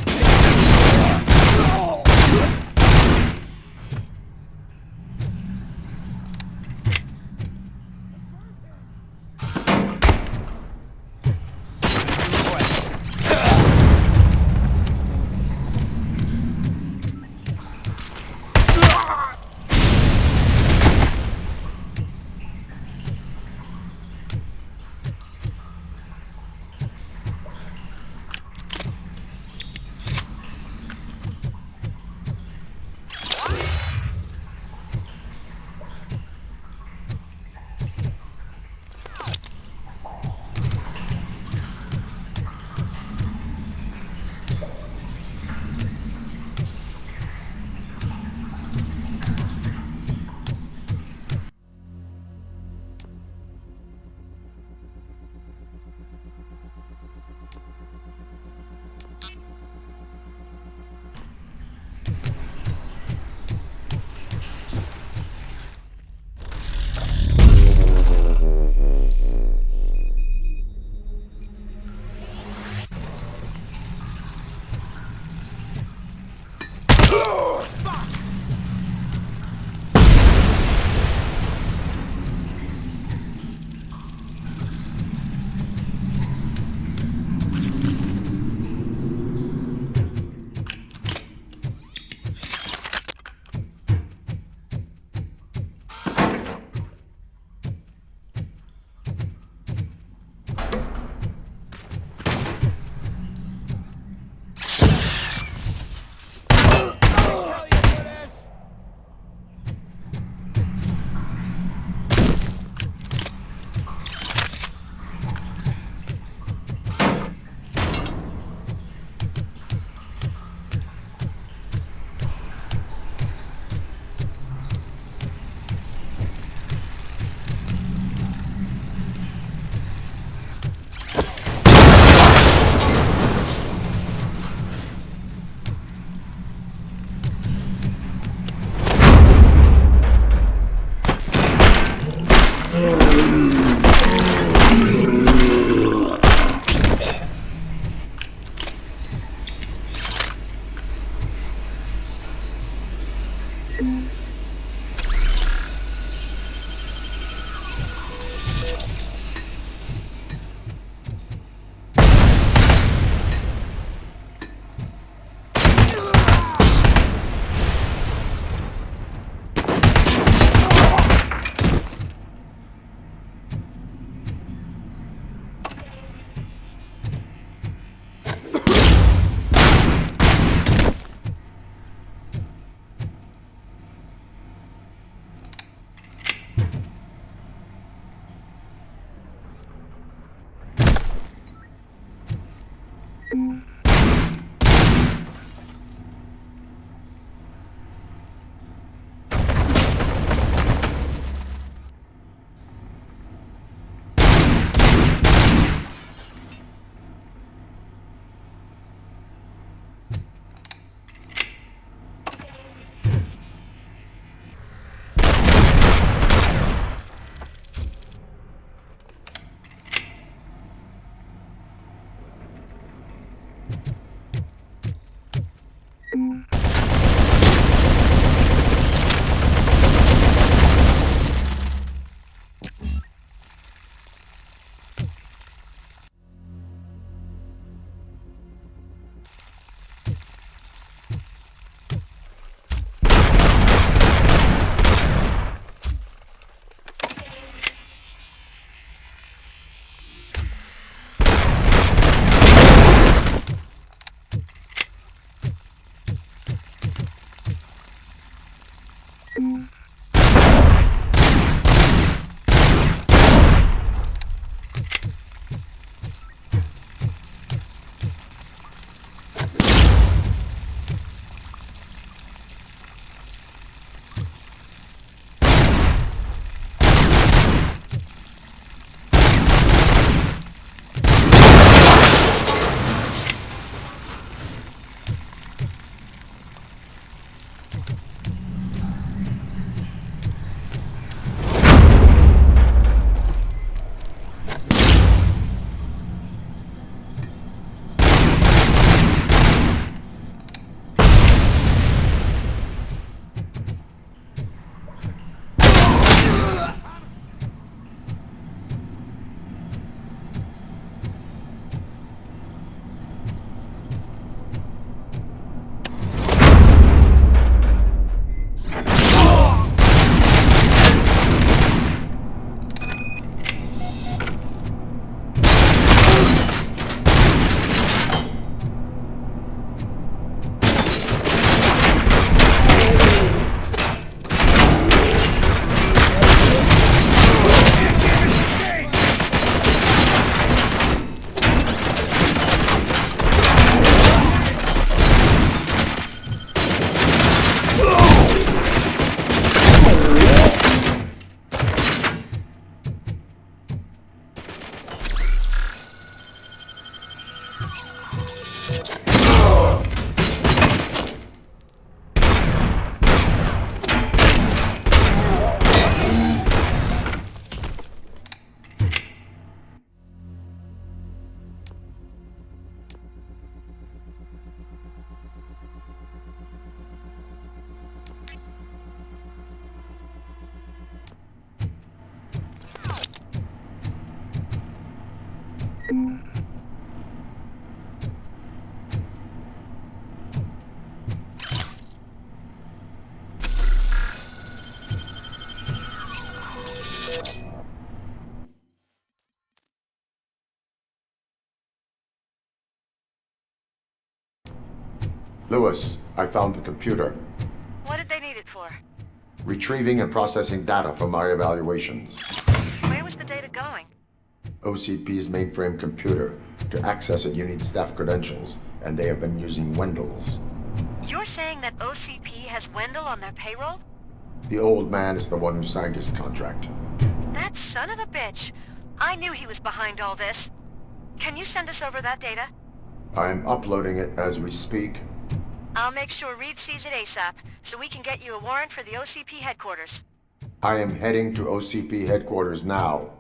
C: Lewis, I found the computer.
N: What did they need it for?
C: Retrieving and processing data from my evaluations.
N: Where was the data going?
C: OCP's mainframe computer. To access it, you need staff credentials, and they have been using Wendell's.
N: You're saying that OCP has Wendell on their payroll?
C: The old man is the one who signed his contract.
N: That son of a bitch. I knew he was behind all this. Can you send us over that data?
C: I'm uploading it as we speak.
N: I'll make sure Reed sees it ASAP, so we can get you a warrant for the OCP headquarters.
C: I am heading to OCP headquarters now.